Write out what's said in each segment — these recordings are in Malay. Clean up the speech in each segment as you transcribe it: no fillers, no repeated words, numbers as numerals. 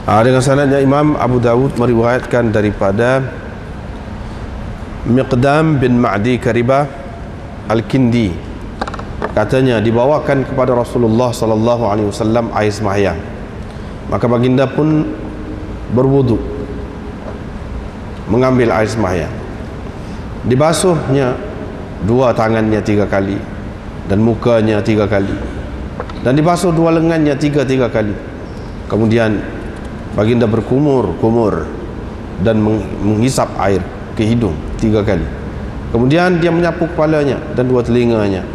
Dengan sanadnya Imam Abu Dawud meriwayatkan daripada Miqdam bin Ma'di Karibah Al-Kindi, katanya dibawakan kepada Rasulullah sallallahu alaihi wasallam air sembahyang, maka baginda pun berwudu, mengambil air sembahyang, dibasuhnya dua tangannya 3 kali dan mukanya 3 kali, dan dibasuh dua lengannya tiga kali. Kemudian baginda berkumur-kumur dan menghisap air ke hidung 3 kali. Kemudian dia menyapu kepalanya dan dua telinganya,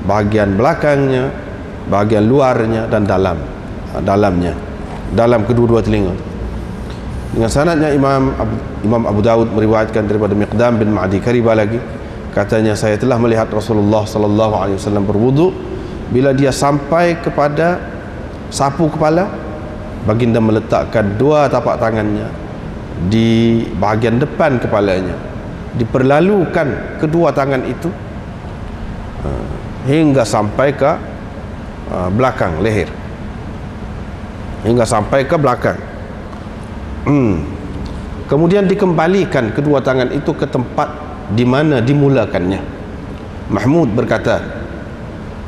bahagian belakangnya, bahagian luarnya, dan dalamnya, dalam kedua-dua telinga. Dengan sanadnya Imam Abu Dawud meriwayatkan daripada Miqdam bin Ma'di Karibah lagi, katanya saya telah melihat Rasulullah sallallahu alaihi wasallam berwudu. Bila dia sampai kepada sapu kepala, baginda meletakkan dua tapak tangannya di bahagian depan kepalanya, diperlalukan kedua tangan itu hingga sampai ke belakang leher, hingga sampai ke belakang. Kemudian dikembalikan kedua tangan itu ke tempat di mana dimulakannya. Mahmud berkata,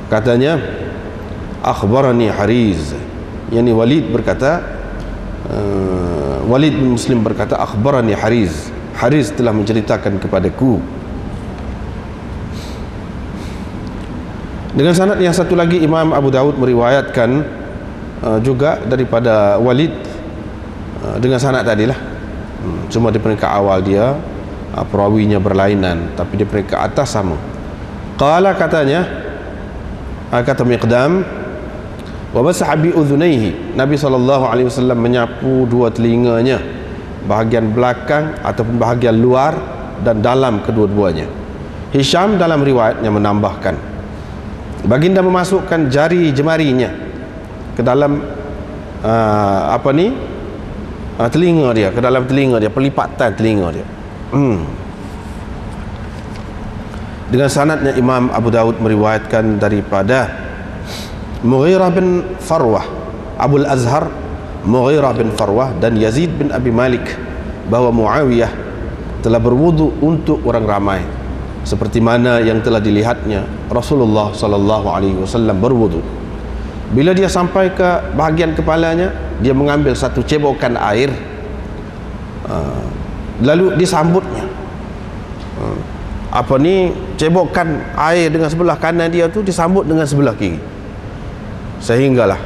katanya akhbarani Hariz, yakni Walid berkata, Walid bin Muslim berkata akhbarani Hariz, Hariz telah menceritakan kepadaku. Dengan sanad yang satu lagi Imam Abu Dawud meriwayatkan juga daripada Walid dengan sanad tadilah, cuma di peringkat awal dia perawinya berlainan, tapi di peringkat atas sama. Qala, katanya, kata Miqdam, wa masaha bi udhunayhi, Nabi SAW menyapu dua telinganya, bahagian belakang ataupun bahagian luar dan dalam kedua-duanya. Hisham dalam riwayatnya menambahkan, baginda memasukkan jari jemarinya ke dalam telinga dia, ke dalam telinga dia, pelipatan telinga dia. Dengan sanadnya Imam Abu Dawud meriwayatkan daripada Mughirah bin Farwah, Abul Azhar Mughirah bin Farwah dan Yazid bin Abi Malik, bahawa Muawiyah telah berwudu untuk orang ramai seperti mana yang telah dilihatnya Rasulullah sallallahu alaihi wasallam berwudu. Bila dia sampai ke bahagian kepalanya, dia mengambil satu cebokan air, lalu disambutnya. Cebokan air dengan sebelah kanan dia tu disambut dengan sebelah kiri, sehinggalah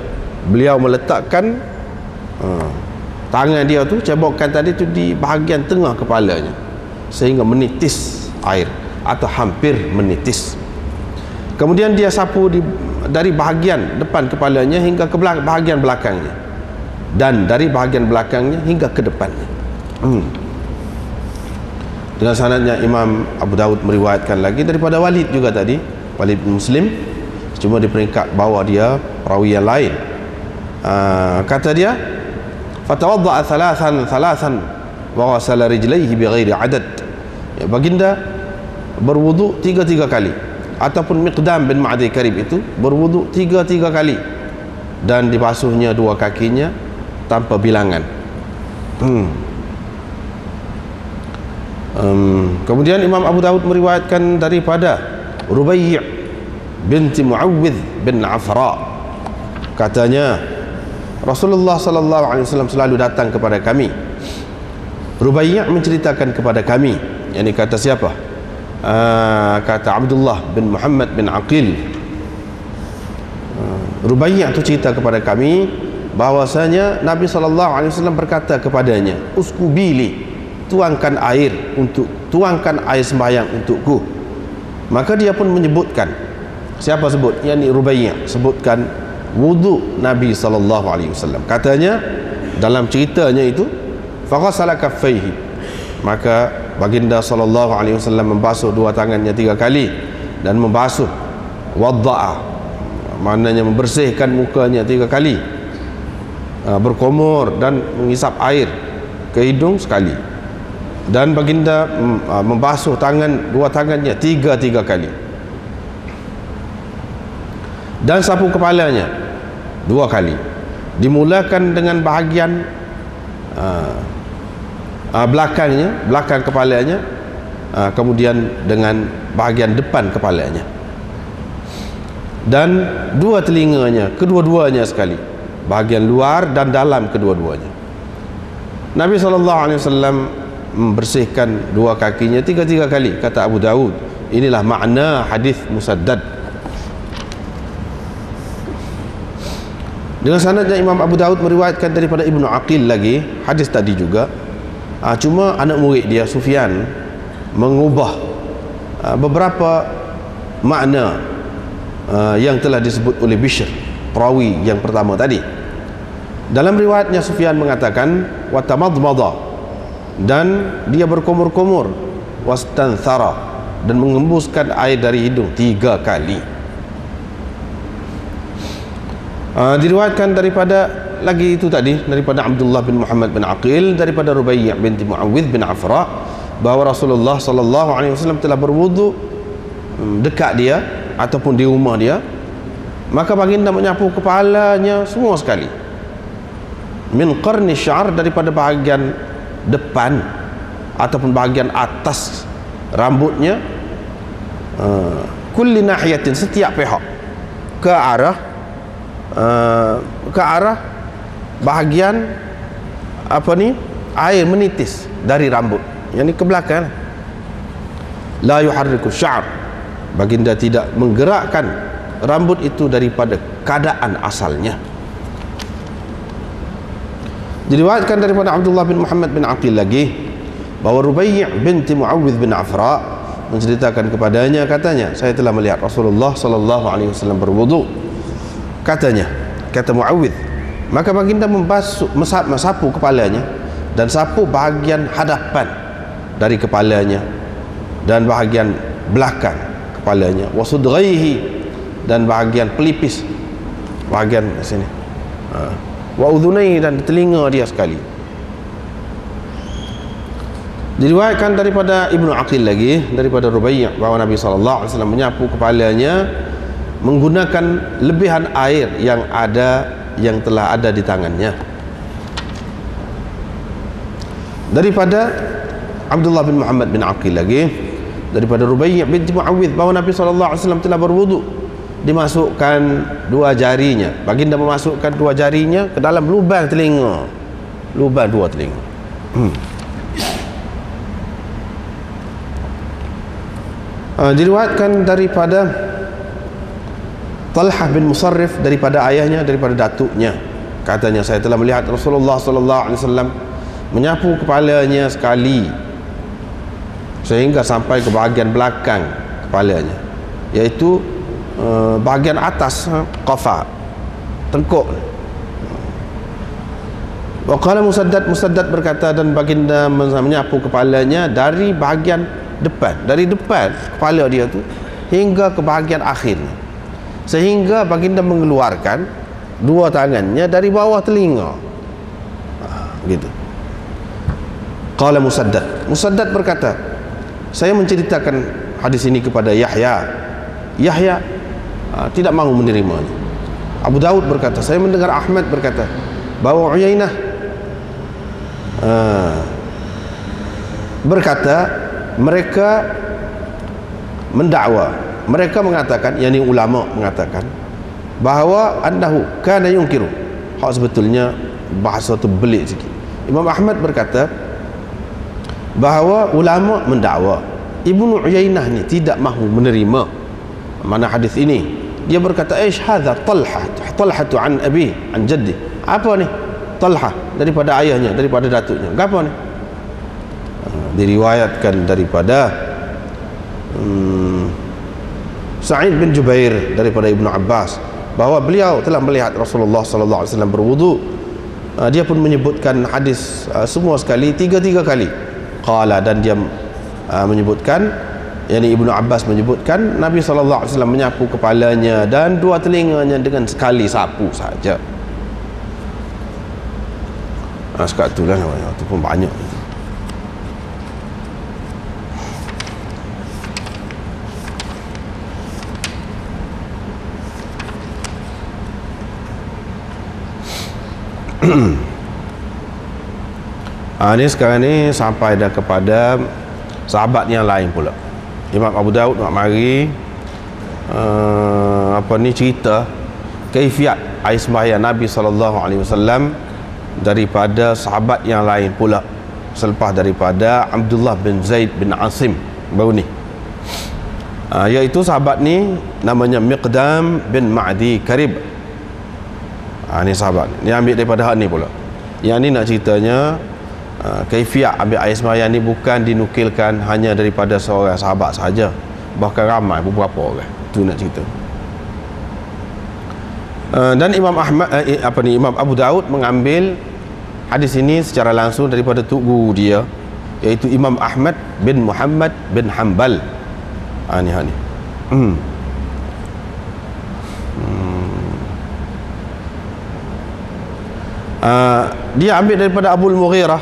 beliau meletakkan tangan dia tu, cebokan tadi tu, di bahagian tengah kepalanya sehingga menitis air atau hampir menitis. Kemudian dia sapu dari bahagian depan kepalanya hingga ke bahagian belakangnya, dan dari bahagian belakangnya hingga ke depannya. Dengan sanadnya Imam Abu Dawud meriwayatkan lagi daripada Walid juga tadi, Walid bin Muslim, cuma di peringkat bawah dia perawi yang lain. Kata dia, fatawadda'a thalathan wa ghasala rijlaihi bighairi adad, baginda berwudu 3 kali, ataupun Miqdam bin Ma'di Karib itu berwudu 3 kali, dan dibasuhnya dua kakinya tanpa bilangan. Kemudian Imam Abu Dawud meriwayatkan daripada Rubai' binti Muawwidh bin Afra, katanya Rasulullah sallallahu alaihi wasallam selalu datang kepada kami. Rubai' menceritakan kepada kami, yakni kata siapa? Kata Abdullah bin Muhammad bin Aqil. Rubai' itu cerita kepada kami bahwasanya Nabi sallallahu alaihi wasallam berkata kepadanya, uskubili, tuangkan air sembahyang untukku. Maka dia pun menyebutkan, siapa sebut? Yakni Rubai' sebutkan wudu Nabi sallallahu alaihi wasallam. Katanya dalam ceritanya itu, faghasala kaffaihi, maka baginda sallallahu alaihi wasallam membasuh dua tangannya 3 kali dan membasuh wadda'a, maknanya membersihkan mukanya 3 kali, berkumur dan menghisap air ke hidung sekali, dan baginda membasuh dua tangannya 3 kali, dan sapu kepalanya 2 kali. Dimulakan dengan bahagian belakang kepalanya, kemudian dengan bahagian depan kepalanya, dan dua telinganya, kedua-duanya sekali, bahagian luar dan dalam kedua-duanya. Nabi SAW membersihkan dua kakinya 3 kali, kata Abu Dawud. Inilah makna hadis Musaddad. Dengan sanadnya Imam Abu Dawud meriwayatkan daripada Ibnu Aqil lagi, hadis tadi juga. Cuma anak murid dia Sufyan mengubah beberapa makna yang telah disebut oleh Bishr, perawi yang pertama tadi. Dalam riwayatnya Sufyan mengatakan watamadmada, dan dia berkumur-kumur, wastanthara, dan mengembuskan air dari hidung 3 kali. Diriwayatkan daripada lagi itu tadi, daripada Abdullah bin Muhammad bin Aqil, daripada Rubai' binti Muawwidh bin Afra, bahawa Rasulullah SAW telah berwudu dekat dia ataupun di rumah dia, maka baginda menyapu kepalanya semua sekali, min qarni sya'r, daripada bahagian depan ataupun bahagian atas rambutnya, kulli nahiyatin, setiap pihak, ke arah bahagian air menitis dari rambut, yakni ke belakang. La yuharriku sya'r, baginda tidak menggerakkan rambut itu daripada keadaan asalnya. Diriwayatkan daripada Abdullah bin Muhammad bin Aqil lagi, bahawa Rubai' binti Muawwidh bin Afra menceritakan kepadanya, katanya, saya telah melihat Rasulullah SAW berwudu. Katanya, kata Muawwidh, maka baginda mensapu kepalanya dan sapu bahagian hadapan dari kepalanya dan bahagian belakang kepalanya, wasudghaihi, dan bahagian pelipis, bahagian sini, wa udhunai, dan telinga dia sekali. Diriwayatkan daripada Ibnu Aqil lagi, daripada Rubai' bahawa Nabi SAW menyapu kepalanya menggunakan lebihan air yang telah ada di tangannya. Daripada Abdullah bin Muhammad bin Aqil lagi, daripada Rubai' binti Muawwidh, bahawa Nabi SAW telah berwudu, dimasukkan 2 jarinya, baginda memasukkan 2 jarinya ke dalam lubang telinga, lubang 2 telinga. Diriwayatkan daripada Talhah bin Musarrif, daripada ayahnya, daripada datuknya, katanya, saya telah melihat Rasulullah SAW menyapu kepalanya sekali sehingga sampai ke bahagian belakang kepalanya, iaitu bahagian atas qafa, tengkuk. Waqala Musaddad berkata, dan baginda menyapu kepalanya dari bahagian depan, dari depan kepala dia tu hingga ke bahagian akhir, sehingga baginda mengeluarkan 2 tangannya dari bawah telinga, gitu. Qala Musaddad berkata, saya menceritakan hadis ini kepada Yahya tidak mahu menerimanya. Abu Dawud berkata, saya mendengar Ahmad berkata bahawa Uyainah berkata, mereka mendakwa, mereka mengatakan, yakni ulama mengatakan, bahawa annahu kana yunkiru, hak sebetulnya bahasa tu belik sikit. Imam Ahmad berkata bahawa ulama mendakwa, Ibnu Uyainah ni tidak mahu menerima mana hadis ini. Dia berkata, "Aish hadza Talhah an abi an jaddi." Apa ni? Talhah daripada ayahnya, daripada datuknya. Apa ni? Diriwayatkan daripada Sa'id bin Jubair daripada Ibnu Abbas bahawa beliau telah melihat Rasulullah sallallahu alaihi wasallam berwudu. Dia pun menyebutkan hadis semua sekali 3 kali. Qala, dan dia menyebutkan, yakni Ibnu Abbas menyebutkan, Nabi sallallahu alaihi wasallam menyapu kepalanya dan 2 telinganya dengan sekali sapu saja. Sekat itulah, itu pun banyak. Ini sekarang ni sampai dah kepada sahabat yang lain pula. Imam Abu Daud nak mari cerita kaifiat air sembahyang Nabi SAW daripada sahabat yang lain pula selepas daripada Abdullah bin Zaid bin Asim baru ni. Iaitu sahabat ni namanya Miqdam bin Ma'di Karib. Ni sahabat ni ambil daripada hak ni pula. Yang ni nak ceritanya kaifiat ambil air sembahyang ni bukan dinukilkan hanya daripada seorang sahabat sahaja, bahkan ramai beberapa orang. Itu nak cerita. Dan Imam Imam Abu Daud mengambil hadis ini secara langsung daripada tok guru dia, iaitu Imam Ahmad bin Muhammad bin Hanbal. Ni. Dia ambil daripada Abul Mughirah.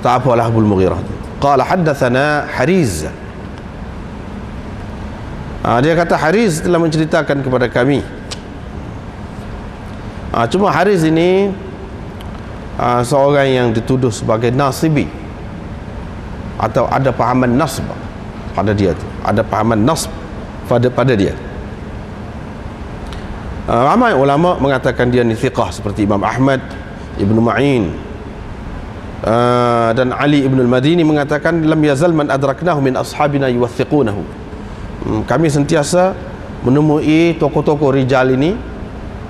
Tak apalah Abul Mughirah. Qala haddatsana Hariz. Dia kata Hariz telah menceritakan kepada kami. Cuma Hariz ini seorang yang dituduh sebagai nasibi, atau ada pahaman nasb pada dia tu. Ada pahaman nasb pada dia. Ramai ulama mengatakan dia ni thiqah, seperti Imam Ahmad, Ibnu Ma'in, dan Ali Ibn al-Madini mengatakan lam yazal man adraknahu min ashabina yuwathiqunahu. Kami sentiasa menemui tokoh-tokoh rijal ini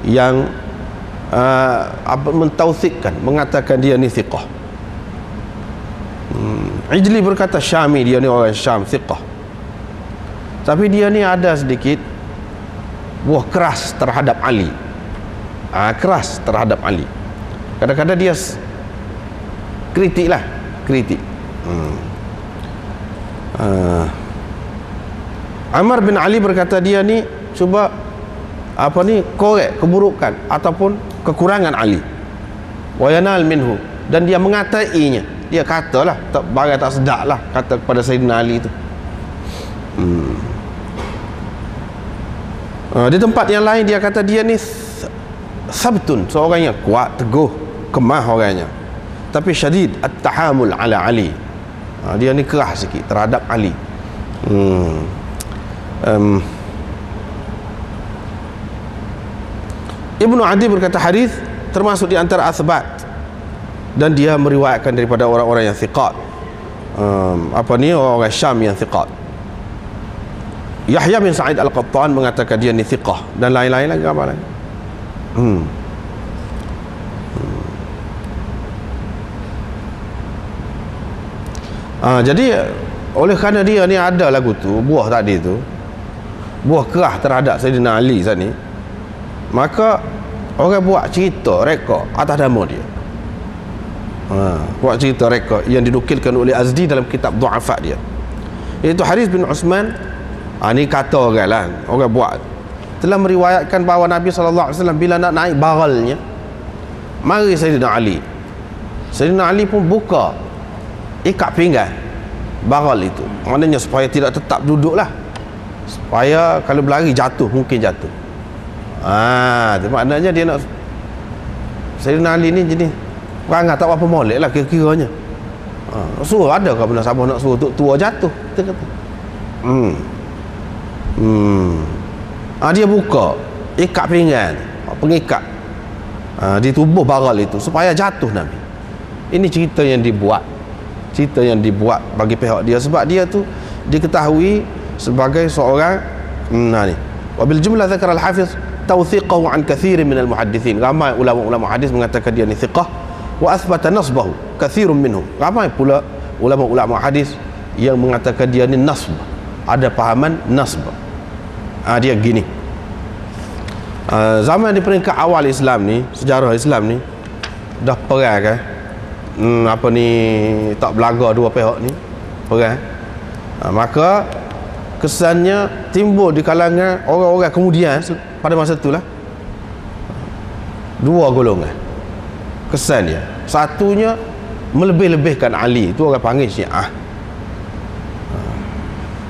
yang mentausikkan, mengatakan dia ni thiqah. Ijli berkata Syami, dia ni orang Syam, thiqah. Tapi dia ni ada sedikit buah keras terhadap Ali. Keras terhadap Ali. Kadang-kadang dia kritik. Amr bin Ali berkata dia ni cuba korek keburukan ataupun kekurangan Ali. Wa yanal minhu, dan dia mengatainya. Dia katalah barang tak sedap lah, kata kepada Sayyidina Ali tu. Di tempat yang lain dia kata dia ni sabtun, seorang yang kuat, teguh, kemah orangnya, tapi syadid at-tahamul ala Ali. Dia ni keras sikit terhadap Ali. Ibnu Adi berkata hadis termasuk di antara asbat, dan dia meriwayatkan daripada orang-orang yang thiqat. Orang Syam yang thiqat. Yahya bin Sa'id Al-Qattan mengatakan dia ni thiqah, dan lain-lain lagi ramai lagi. Jadi oleh kerana dia ni ada lagu tu, buah tadi tu, buah kerah terhadap Sayyidina Ali saat ni, maka orang buat cerita reka atas nama dia. Buat cerita reka yang dinukilkan oleh Azdi dalam kitab Du'afa dia, iaitu Haris bin Uthman. Ni kata orang lah, orang buat, telah meriwayatkan bahawa Nabi SAW bila nak naik baralnya, mari Sayyidina Ali. Sayyidina Ali pun buka ikat pinggan baral itu, maknanya supaya tidak tetap duduk lah, supaya kalau berlari jatuh, mungkin jatuh. Maknanya dia nak, Sayyidina Ali ni jenis perangai tak apa molek lah kira-kiranya. Suruh ada ke benda sabar nak suruh tua jatuh, kita kata. Dia buka ikat pinggan, pengikat di tubuh baral itu supaya jatuh Nabi. Ini cerita yang dibuat bagi pihak dia, sebab dia tu diketahui sebagai seorang ni. Wabil jumlah zakar al-Hafiz tawthiqahu an kathirin minal muhaddithin. Ramai ulama-ulama hadis mengatakan dia ni thiqah, wa athbata nasbahu kathirun minhum. Ramai pula ulama-ulama hadis yang mengatakan dia ni nasb, ada pahaman nasb. Dia gini, zaman di peringkat awal Islam ni, sejarah Islam ni dah perang kan, tak belaga dua pihak ni perang. Maka kesannya timbul di kalangan orang-orang kemudian pada masa itulah dua golongan kesan dia. Satunya melebih-lebihkan Ali, itu orang panggil Syiah.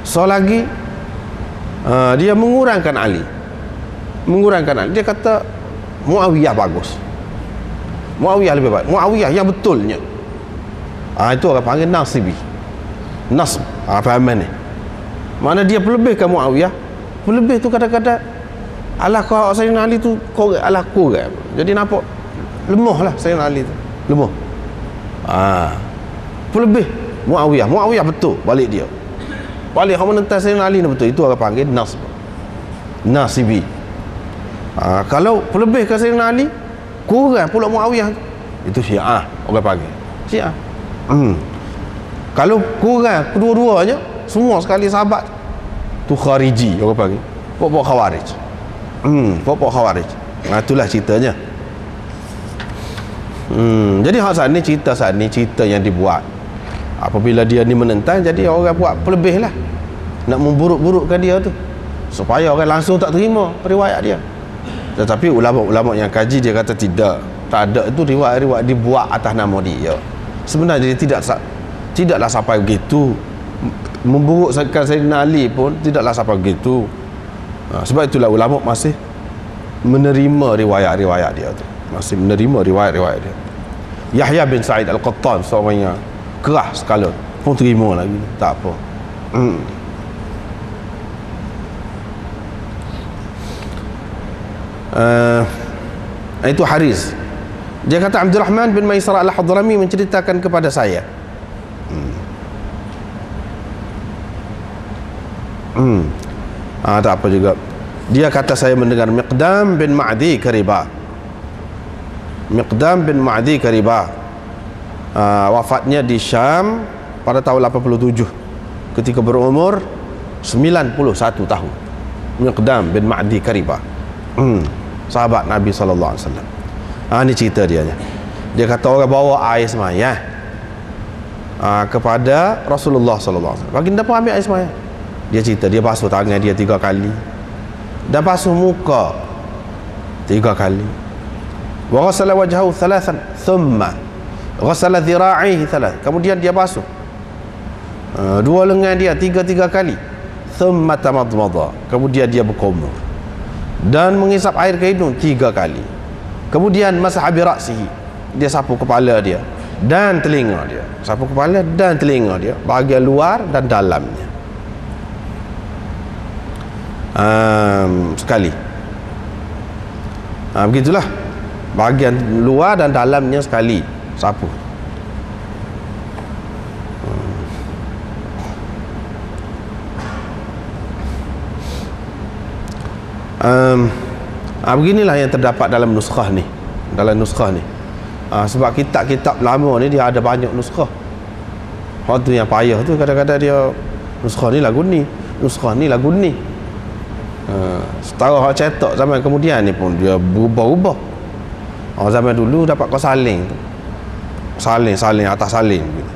So lagi dia mengurangkan Ali. Dia kata Muawiyah bagus, Muawiyah lebih baik. Muawiyah yang betulnya. Itu orang panggil nasibi. Nasb. Fahaman ni. Mana dia pelebihkan Muawiyah. Pelebih tu kadang-kadang alah kau Sayyidina Ali tu kau alah kurang. Jadi nampak lemah lah Sayyidina Ali tu. Lemah. Pelebih Muawiyah. Muawiyah betul balik dia. Balik orang menentang Sayyidina Ali ni betul. Itu orang panggil nasb. Nasibi. Kalau pelebihkan Sayyidina Ali kurang pula Muawiyah, itu Syiah orang panggil. Syiah. Kalau kurang kedua-duanya semua sekali sahabat, tu khariji orang panggil. Pokok khawarij. Pokok khawarij. Itulah ceritanya. Jadi hak saat ni cerita yang dibuat. Apabila dia ni menentang, jadi orang buat pelebih lah, nak memburuk-burukkan dia tu supaya orang langsung tak terima riwayat dia. Tetapi ulama-ulama yang kaji dia kata tidak, tak ada itu riwayat-riwayat dibuat atas nama dia. Sebenarnya dia tidaklah sampai begitu. Memburukkan Sayyidina Ali pun tidaklah sampai begitu. Sebab itulah ulama masih menerima riwayat-riwayat dia tu, masih menerima riwayat-riwayat dia. Yahya bin Sa'id Al-Qattan seorang yang keras sekali pun terima lagi, tak apa. Itu Haris. Dia kata Abdul Rahman bin Maisar Al-Hadrami menceritakan kepada saya. Tak apa juga. Dia kata saya mendengar Miqdam bin Ma'di Karibah. Miqdam bin Ma'di Karibah wafatnya di Syam pada tahun 87 ketika berumur 91 tahun. Miqdam bin Ma'di Karibah, sahabat Nabi SAW. Ini cerita dia. Dia kata orang bawa air semaya kepada Rasulullah SAW. Baginda pun ambil air semaya. Dia cerita dia basuh tangan dia 3 kali dan basuh muka 3 kali. Wa ghassala wajhahu 3 thumma ghassala dhira'ihi 3. Kemudian dia basuh 2 lengan dia 3 kali. Thumma tamadmada. Kemudian dia berkumur dan mengisap air ke hidung 3 kali. Kemudian masaha bi ra'sihi. Dia sapu kepala dia dan telinga dia. Sapu kepala dan telinga dia, bahagian luar dan dalamnya. Sekali. Begitulah, bahagian luar dan dalamnya sekali sapu. Beginilah yang terdapat dalam nuskhah ni. Sebab kitab-kitab lama ni dia ada banyak nuskhah. Hak tu yang payah tu, kadang-kadang dia nuskhah ni lagu ni, nuskhah ni lagu ni. Setara hak cetak zaman kemudian ni pun dia berubah-ubah. Zaman dulu dapat kau saling tu, saling atas saling gitu.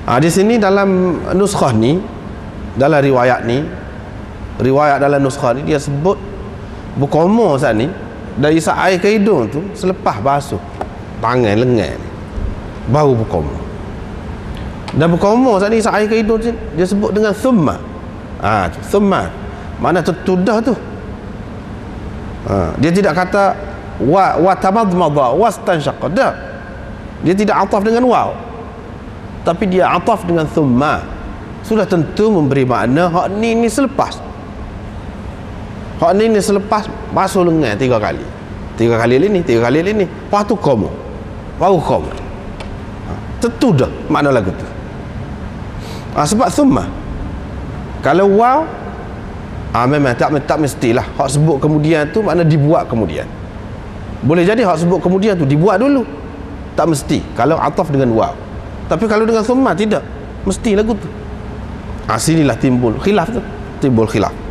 Di sini dalam nuskhah ni, dalam riwayat dalam nuskhah ni dia sebut berkomor saat ni dan isap air ke hidung tu selepas basuh tangan lengan ni, baru berkomor. Dan berkomor saat ni isap air ke hidung tu dia sebut dengan thumma. Thumma mana tertudah tu. Dia tidak kata wa tamadmada wastanshaqa. Dia tidak ataf dengan waw, tapi dia ataf dengan thumma. Sudah tentu memberi makna hak ni selepas. Hak ni selepas basuh lengan 3 kali. 3 kali ini, 3 kali ini. Lepas tu komo. Baru komo. Tentu dah makna lagu tu. Sebab thumma. Kalau waw, memang tak mestilah. Hak sebut kemudian tu makna dibuat kemudian. Boleh jadi hak sebut kemudian tu dibuat dulu. Tak mesti. Kalau ataf dengan waw. Tapi kalau dengan thumma tidak. Mesti lagu tu. Sinilah timbul khilaf tu. Timbul khilaf.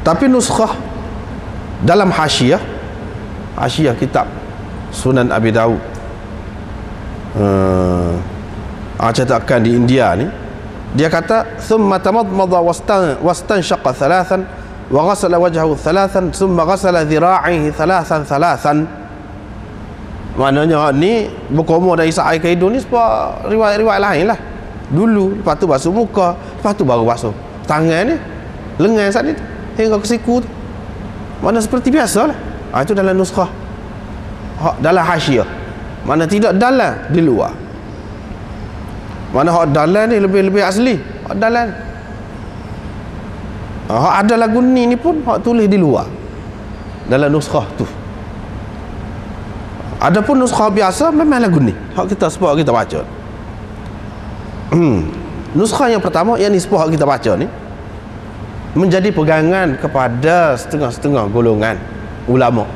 Tapi nuskhah dalam hasyiah kitab Sunan Abi Dawud, cetakan di India ni, dia kata thumma tamadmada wastanshaqa 3 wa ghassala wajhahu 3 thumma ghassala dhira'ihi 3. Maknanya ni berkomor dan isap air ke hidung ni sebab riwayat-riwayat lain lah dulu. Lepas tu basuh muka, lepas Lepas tu baru basuh tangan ni, lengan saat ni hingga ke siku tu. Mana seperti biasa lah. Itu dalam nuskhah, dalam hasyiah. Mana tidak dalam di luar. Mana hak dalam ni lebih asli. Hak dalam, hak ada lagu ni pun hak tulis di luar dalam nuskhah tu. Adapun nuskhah biasa memang lagu ni hak kita sebab kita baca. Nuskhah yang pertama yang ni sebab kita baca ni menjadi pegangan kepada setengah-setengah golongan ulama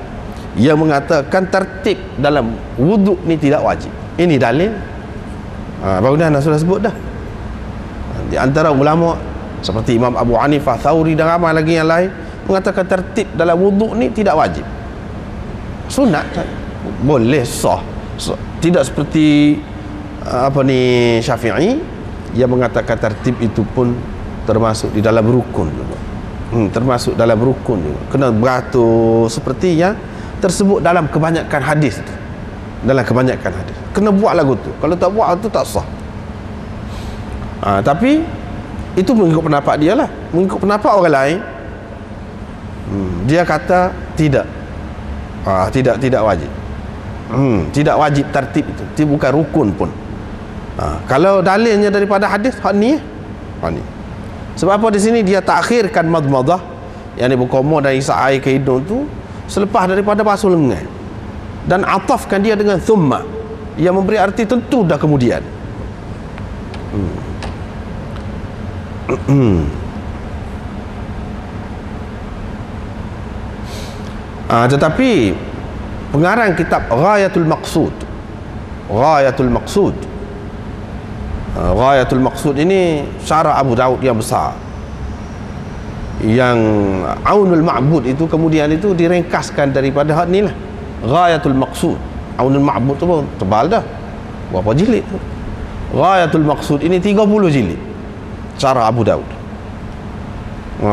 yang mengatakan tertib dalam wuduk ni tidak wajib. Ini dalil. Baru dah sudah sebut dah. Di antara ulama seperti Imam Abu Hanifah, Thauri dan ramai lagi yang lain mengatakan tertib dalam wuduk ni tidak wajib. Sunat boleh, sah. Tidak seperti Syafi'i yang mengatakan tertib itu pun termasuk di dalam rukun juga. Termasuk dalam rukun juga. Kena beratur seperti yang tersebut dalam kebanyakan hadis tu. Dalam kebanyakan hadis kena buat lagu tu. Kalau tak buat tu tak sah. Tapi itu mengikut pendapat dia lah. Mengikut pendapat orang lain, dia kata tidak. Tidak wajib. Tidak wajib tertib itu. Itu bukan rukun pun. Kalau dalilnya daripada hadis hak ni. Sebab apa di sini dia takhirkan madmadah, yang berkomor dan isap air ke hidung tu selepas daripada basuh lengan, dan atafkan dia dengan thumma yang memberi arti tentu dah kemudian. Tetapi pengarang kitab Ghayatul Maqsud ini syarah Abu Daud yang besar, yang Aunul Ma'bud itu kemudian itu diringkaskan daripada hak ni lah. Ghayatul Maqsud, Aunul Ma'bud tu pun tebal dah, berapa jilid tu. Ghayatul Maqsud ini 30 jilid syarah Abu Daud.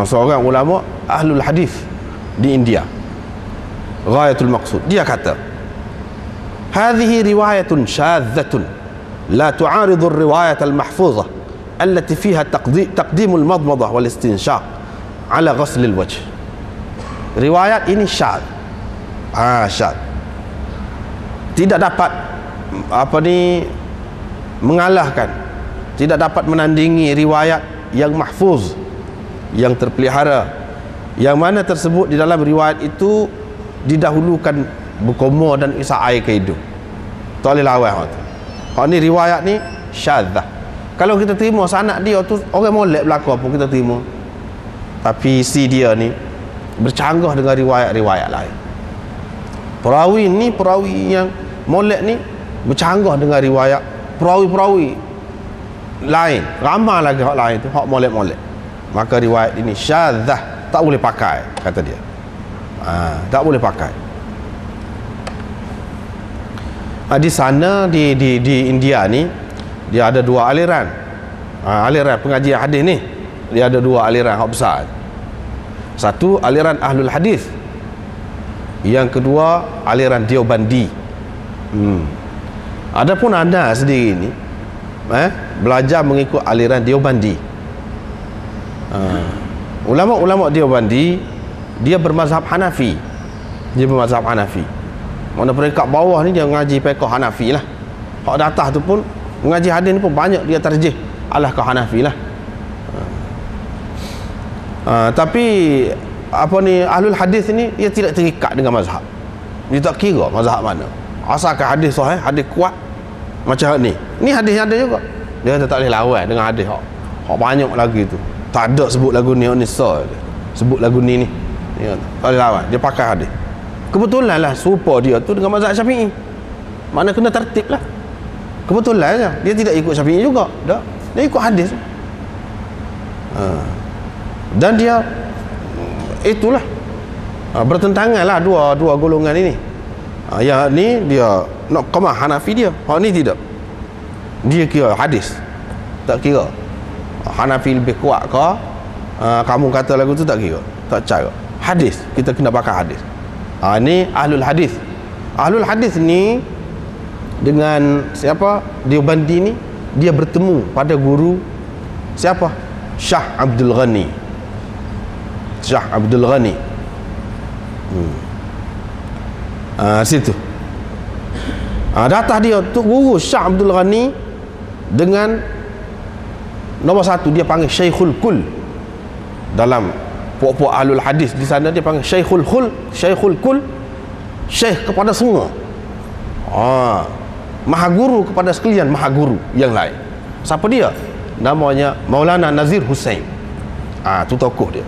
Seorang ulama ahlul hadis di India, Ghayatul Maqsud, dia kata hadhihi riwayatun syadzatun la tu'aridu ar-riwayat al-mahfuzah allati fiha taqdim al-madmadah wal istinshaq ala ghasl al-wajh. Riwayat ini syadz. Syadz. Tidak dapat mengalahkan, tidak dapat menandingi riwayat yang mahfuz, yang terpelihara, yang mana tersebut di dalam riwayat itu didahulukan berkomor dan isap air ke hidung. Tak boleh lawan. Ni riwayat ni syadzah. Kalau kita terima sanad dia tu orang molek berlaku apa kita terima, tapi si dia ni bercanggah dengan riwayat-riwayat lain. Perawi yang molek ni bercanggah dengan riwayat perawi-perawi lain, ramai lagi hak lain tu hak molek-molek. Maka riwayat ini syadzah, tak boleh pakai, kata dia. Tak boleh pakai. Di sana di India ni dia ada dua aliran. Aliran pengajian hadis ni dia ada dua aliran hak besar. Satu aliran ahlul hadis, yang kedua aliran Deobandi. Adapun anda sendiri ni belajar mengikut aliran Deobandi. Ulama-ulama Deobandi dia bermazhab Hanafi. Mana peringkat bawah ni dia mengaji fiqh Hanafi lah. Hak atas tu pun mengaji hadis ni pun banyak dia tarjih alah ke Hanafi lah. Tapi ahlul hadis ni dia tidak terikat dengan mazhab. Dia tak kira mazhab mana, asalkan hadis sahih, hadis kuat macam ni. Ni hadis yang ada juga. Dia tak boleh lawan dengan hadis hak banyak lagi tu. Tak ada sebut lagu ni Nisa, sebut lagu ni. Ya, tak boleh lawan. Dia pakai hadis. Kebetulan lah serupa dia tu dengan mazhab Syafi'i. Mana kena tertib lah. Kebetulan je dia tidak ikut Syafi'i juga. Dia ikut hadis. Dan dia itulah bertentangan lah dua golongan ini. Yang ni dia nak qamah Hanafi dia. Hak ni tidak. Dia kira hadis. Tak kira Hanafi lebih kuat ke, kamu kata lagu tu tak kira. Tak cara. Hadis, kita kena pakai hadis. Ni ahlul hadis. Ahlul hadis ni dengan siapa? Deobandi ni dia bertemu pada guru siapa? Syah Abdul Ghani. Syah Abdul Ghani. Situ. Data dia tu guru Syah Abdul Ghani dengan nombor satu dia panggil Syekhul Kul. Dalam puak-puak ahlul hadis di sana dia panggil Syekhul Kul, syekh kepada semua. Maha guru kepada sekalian maha guru yang lain. Siapa dia? Namanya Maulana Nazir Hussain. Tu tokoh dia,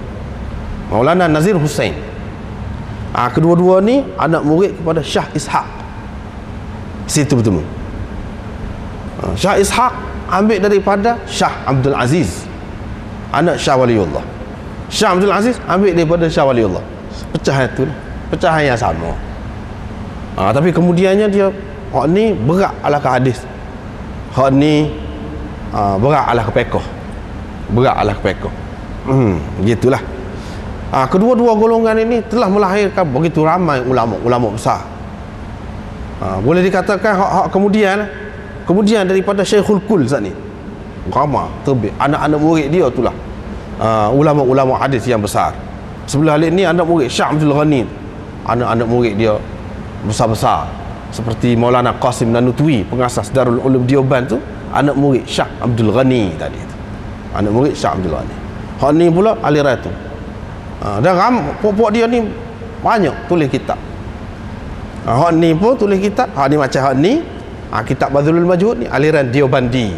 Maulana Nazir Hussain. Kedua-dua ni anak murid kepada Syah Ishaq. Situ bertemu. Syah Ishaq ambil daripada Syah Abdul Aziz, anak Syah Waliullah. Syah Abdul Aziz ambil daripada Syah Waliullah. Pecahan tu, pecahan yang sama. Tapi kemudiannya dia, hak ni berat ala ke hadis, hak ni berat ala ke pekoh, berat ala ke pekoh. Gitulah. Kedua-dua golongan ini telah melahirkan begitu ramai ulama-ulama besar. Boleh dikatakan hak kemudian daripada Syekhul Kul saat ni ramai terbit anak-anak murid dia itulah ulama-ulama hadis yang besar. Sebelah ni anak murid Syah Abdul Ghani, anak-anak murid dia besar-besar seperti Maulana Qasim Nanutwi, pengasas Darul Ulum Dioban tu, anak murid Syah Abdul Ghani tadi tu. Anak murid Syah Abdul Ghani. Hak ni pula aliran tu. Dan pokok dia ni banyak tulis kitab. Hak ni pun tulis kitab. Hak ni macam hak ni, kitab Badrul Majhud ni aliran Diobandi.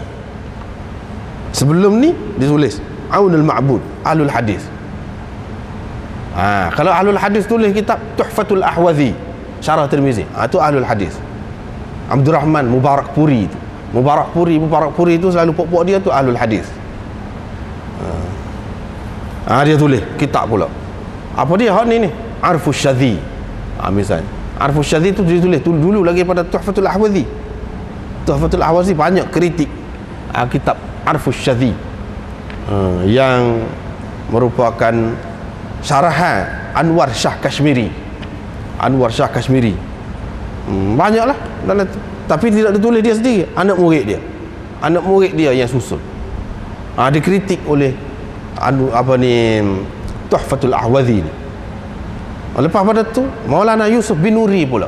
Sebelum ni ditulis Aunul Ma'bud, Ahlul Hadis. Kalau Ahlul Hadis tulis kitab Tuhfatul Ahwazi, Syarah Tirmizi, itu Ahlul Hadis. Abdurrahman Mubarakpuri itu. Mubarakpuri itu selalu pokok dia tu Ahlul Hadis. Dia tulis kitab pula. Apa dia hak ni? Arfus Syadhi. Misalnya Arfus Syadhi tu ditulis dulu lagi pada Tuhfatul Ahwazi. Tuhfatul Ahwazi banyak kritik kitab Arfus Syadhi, yang merupakan syarahan Anwar Shah Kashmiri. Banyaklah dalam tu. Tapi tidak ditulis dia sendiri, anak murid dia yang susun. Dikritik oleh Tuhfatul Ahwazi ni. Lepas pada tu Maulana Yusuf bin Nuri pula,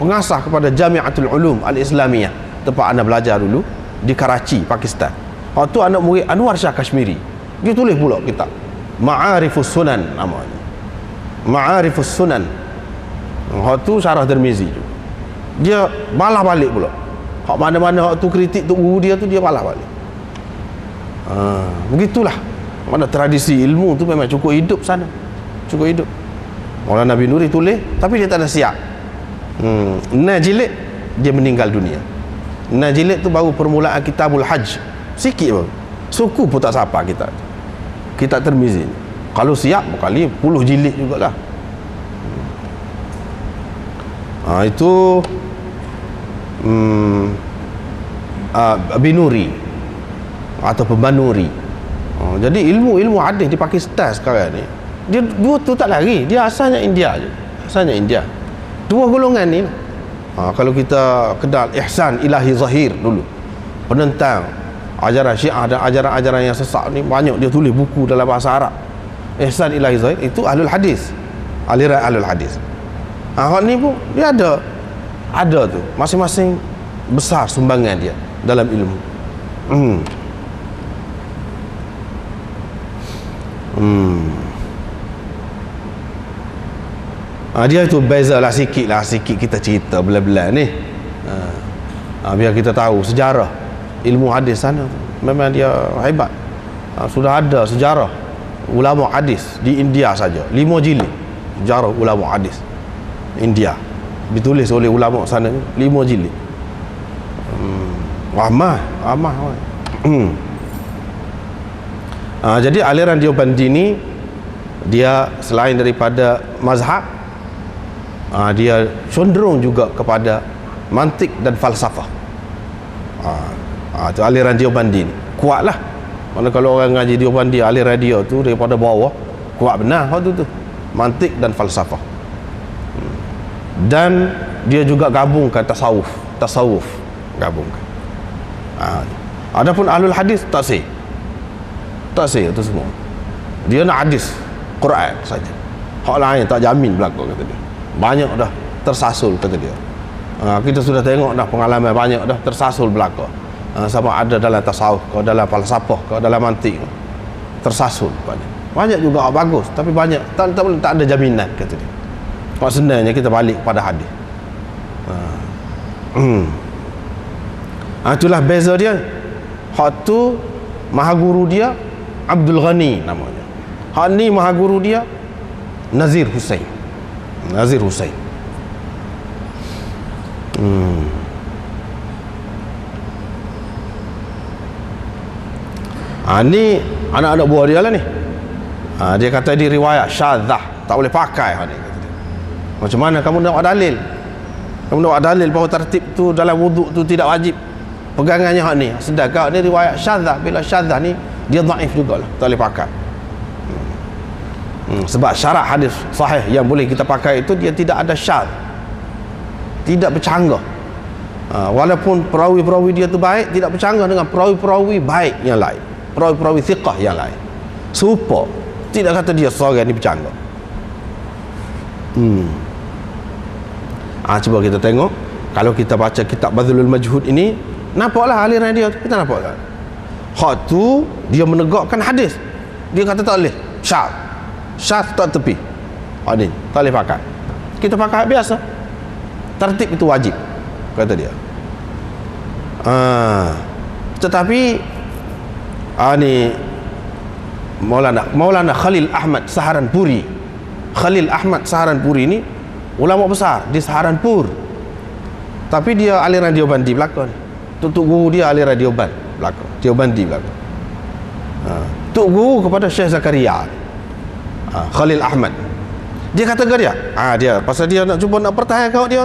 pengasas kepada Jami'atul Ulum Al-Islamiyah, tempat anda belajar dulu di Karachi, Pakistan. Tu anak murid Anwar Shah Kashmiri. Dia tulis pula kitab Ma'arifus Sunan namanya. Ma'arifus Sunan. Tu Syarah Tirmizi tu. Dia balas balik pula. Hak mana-mana hak tu kritik tu guru dia tu, dia balas balik. Begitulah. Mana tradisi ilmu tu memang cukup hidup sana. Cukup hidup. Maulana Bin Nuri tulis, tapi dia tak ada siap. 6 jilid dia meninggal dunia. 6 jilid tu baru permulaan Kitabul Hajj. Sikit baru. Suku pun tak siapa kitab Tirmizi. Kalau siap kali 10 jilid jugalah. Itu Binuri atau Banuri. Jadi ilmu hadis di Pakistan sekarang ni, dia dua tu tak lari, dia asalnya India je. Dua golongan ni. Kalau kita kenal Ihsan Ilahi Zahir dulu, penentang ajaran Syiah dan ajaran-ajaran yang sesat ni, banyak dia tulis buku dalam bahasa Arab. Ihsan Ilahi Zahir itu Ahlul Hadis, aliran Ahlul Hadis. Hak ni pun dia ada tu, masing-masing besar sumbangan dia dalam ilmu. Dia tu bezalah sikit kita cerita belah-belah ni. Biar kita tahu sejarah ilmu hadis sana. Memang dia hebat. Sudah ada sejarah ulama hadis di India saja 5 jilid sejarah ulama hadis India, ditulis oleh ulama sana 5 jilid. Ramah. Jadi aliran Diobandi ni, dia selain daripada mazhab, dia cenderung juga kepada mantik dan falsafah. Itu aliran Diobandi ni kuatlah. Mana kalau orang ngaji Diobandi, aliran dia tu daripada bawah kuat benar hak tu mantik dan falsafah. Dan dia juga gabungkan tasawuf gabungkan. Adapun Ahlul Hadis tak sih. taksir tu semua. Dia nak hadis Quran saja. Hak lain tak jamin berlaku, kata dia. Banyak dah tersasul, kata dia. Kita sudah tengok dah pengalaman banyak dah tersasul berlaku. Sama ada dalam tasawuf, ke dalam falsafah, ke dalam mantik, tersasul banyak juga bagus, tapi banyak tak ada jaminan, kata dia. Kalau sebenarnya kita balik pada hadis. Itulah beza dia. Hak tu maha guru dia Abdul Ghani namanya. Hak ni maha guru dia Nazir Hussain. Nazir Hussain. Ni anak-anak buah dia lah ni. Dia kata di riwayat syadzah, tak boleh pakai ni, kata dia. Macam mana kamu nak dalil? Kamu nak dalil bahawa tertib tu dalam wuduk tu tidak wajib. Pegangannya hak ni. Sedangkan ni riwayat syadzah. Bila syadzah ni dia dhaif jugalah, tak boleh pakai. Sebab syarat hadis sahih yang boleh kita pakai itu dia tidak ada syadz, tidak bercanggah. Walaupun perawi-perawi dia tu baik, tidak bercanggah dengan perawi-perawi baik yang lain, perawi-perawi thiqah yang lain. Serupa, tidak kata dia seorang ni bercanggah. Cuba kita tengok, kalau kita baca kitab Badlul Majhud ini, nampaklah aliran dia, kita nampak tak? Hak tu dia menegakkan hadis. Dia kata tak boleh syadz tak tepi. Hak ni tak boleh pakai. Kita pakai biasa. Tertib itu wajib, kata dia. Tetapi ni Maulana Khalil Ahmad Saharanpuri. Khalil Ahmad Saharanpuri ni ulama besar di Saharanpur. Tapi dia aliran Deobandi belakang ni. Tuk guru dia aliran Deobandi belakang. Tuk guru kepada Syekh Zakaria, Khalil Ahmad. Dia kata ke dia? Dia pasal dia nak cuba nak pertahankan dia.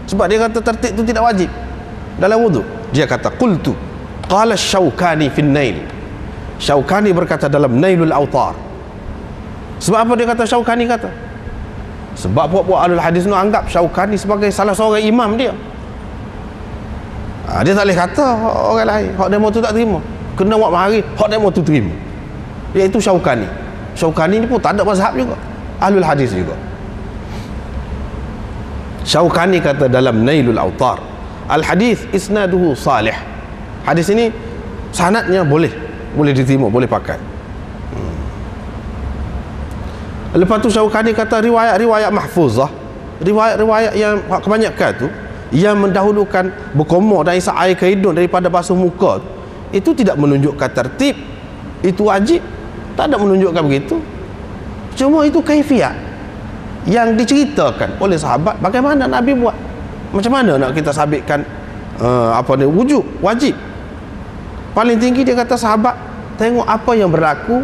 Sebab dia kata tertib itu tidak wajib dalam wuduk. Dia kata qultu qala Syaukani fin Nail. Syaukani berkata dalam Nailul Awtar. Sebab apa dia kata Syaukani kata? Sebab puak-puak ahlul hadis nu anggap Syaukani sebagai salah seorang imam dia. Dia tak boleh kata orang lain hak demo tu tak terima. Kena buat mahari hak demo tu terima. Iaitu Syaukani. Syaukani ni pun tak ada mazhab juga, ahlul hadis juga. Syaukani kata dalam Nailul Awtar, al hadis isnaduhu salih. Hadis ini sanadnya boleh diterima, boleh pakai. Lepas tu Syaukani kata riwayat mahfuzah, riwayat yang kebanyakan tu yang mendahulukan berkomor dan isap air ke hidung daripada basuh muka tu, itu tidak menunjukkan tertib itu wajib, tak ada menunjukkan begitu. Cuma itu kaifiat yang diceritakan oleh sahabat bagaimana Nabi buat. Macam mana nak kita sabitkan wujub, wajib. Paling tinggi dia kata sahabat tengok apa yang berlaku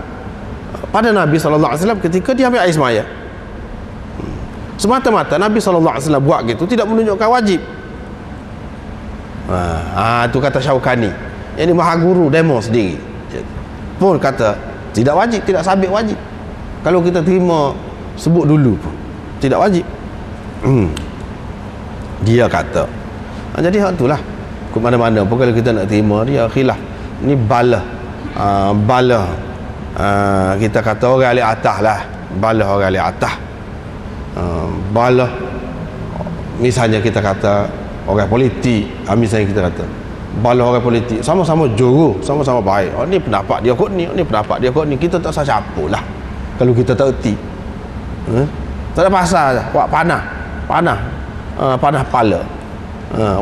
pada Nabi SAW ketika dia ambil air semaya. Semata-mata Nabi SAW buat gitu tidak menunjukkan wajib. Itu kata Syaukani. Yang ini maha guru demo sendiri pun kata tidak wajib, tidak sabit wajib. Kalau kita terima sebut dulu pun tidak wajib. Dia kata jadi hak itulah ke mana-mana pun kalau kita nak terima dia khilaf. Ni balah kita kata orang ahli atas lah, balah orang ahli atas. Balah misalnya kita kata orang politik, misalnya kita kata balah orang politik, sama-sama juru, sama-sama baik. Ni pendapat dia kot ni, ni pendapat dia kot ni, kita tak usah campurlah kalau kita tak erti. Tak ada pasal je. Wak panah kepala,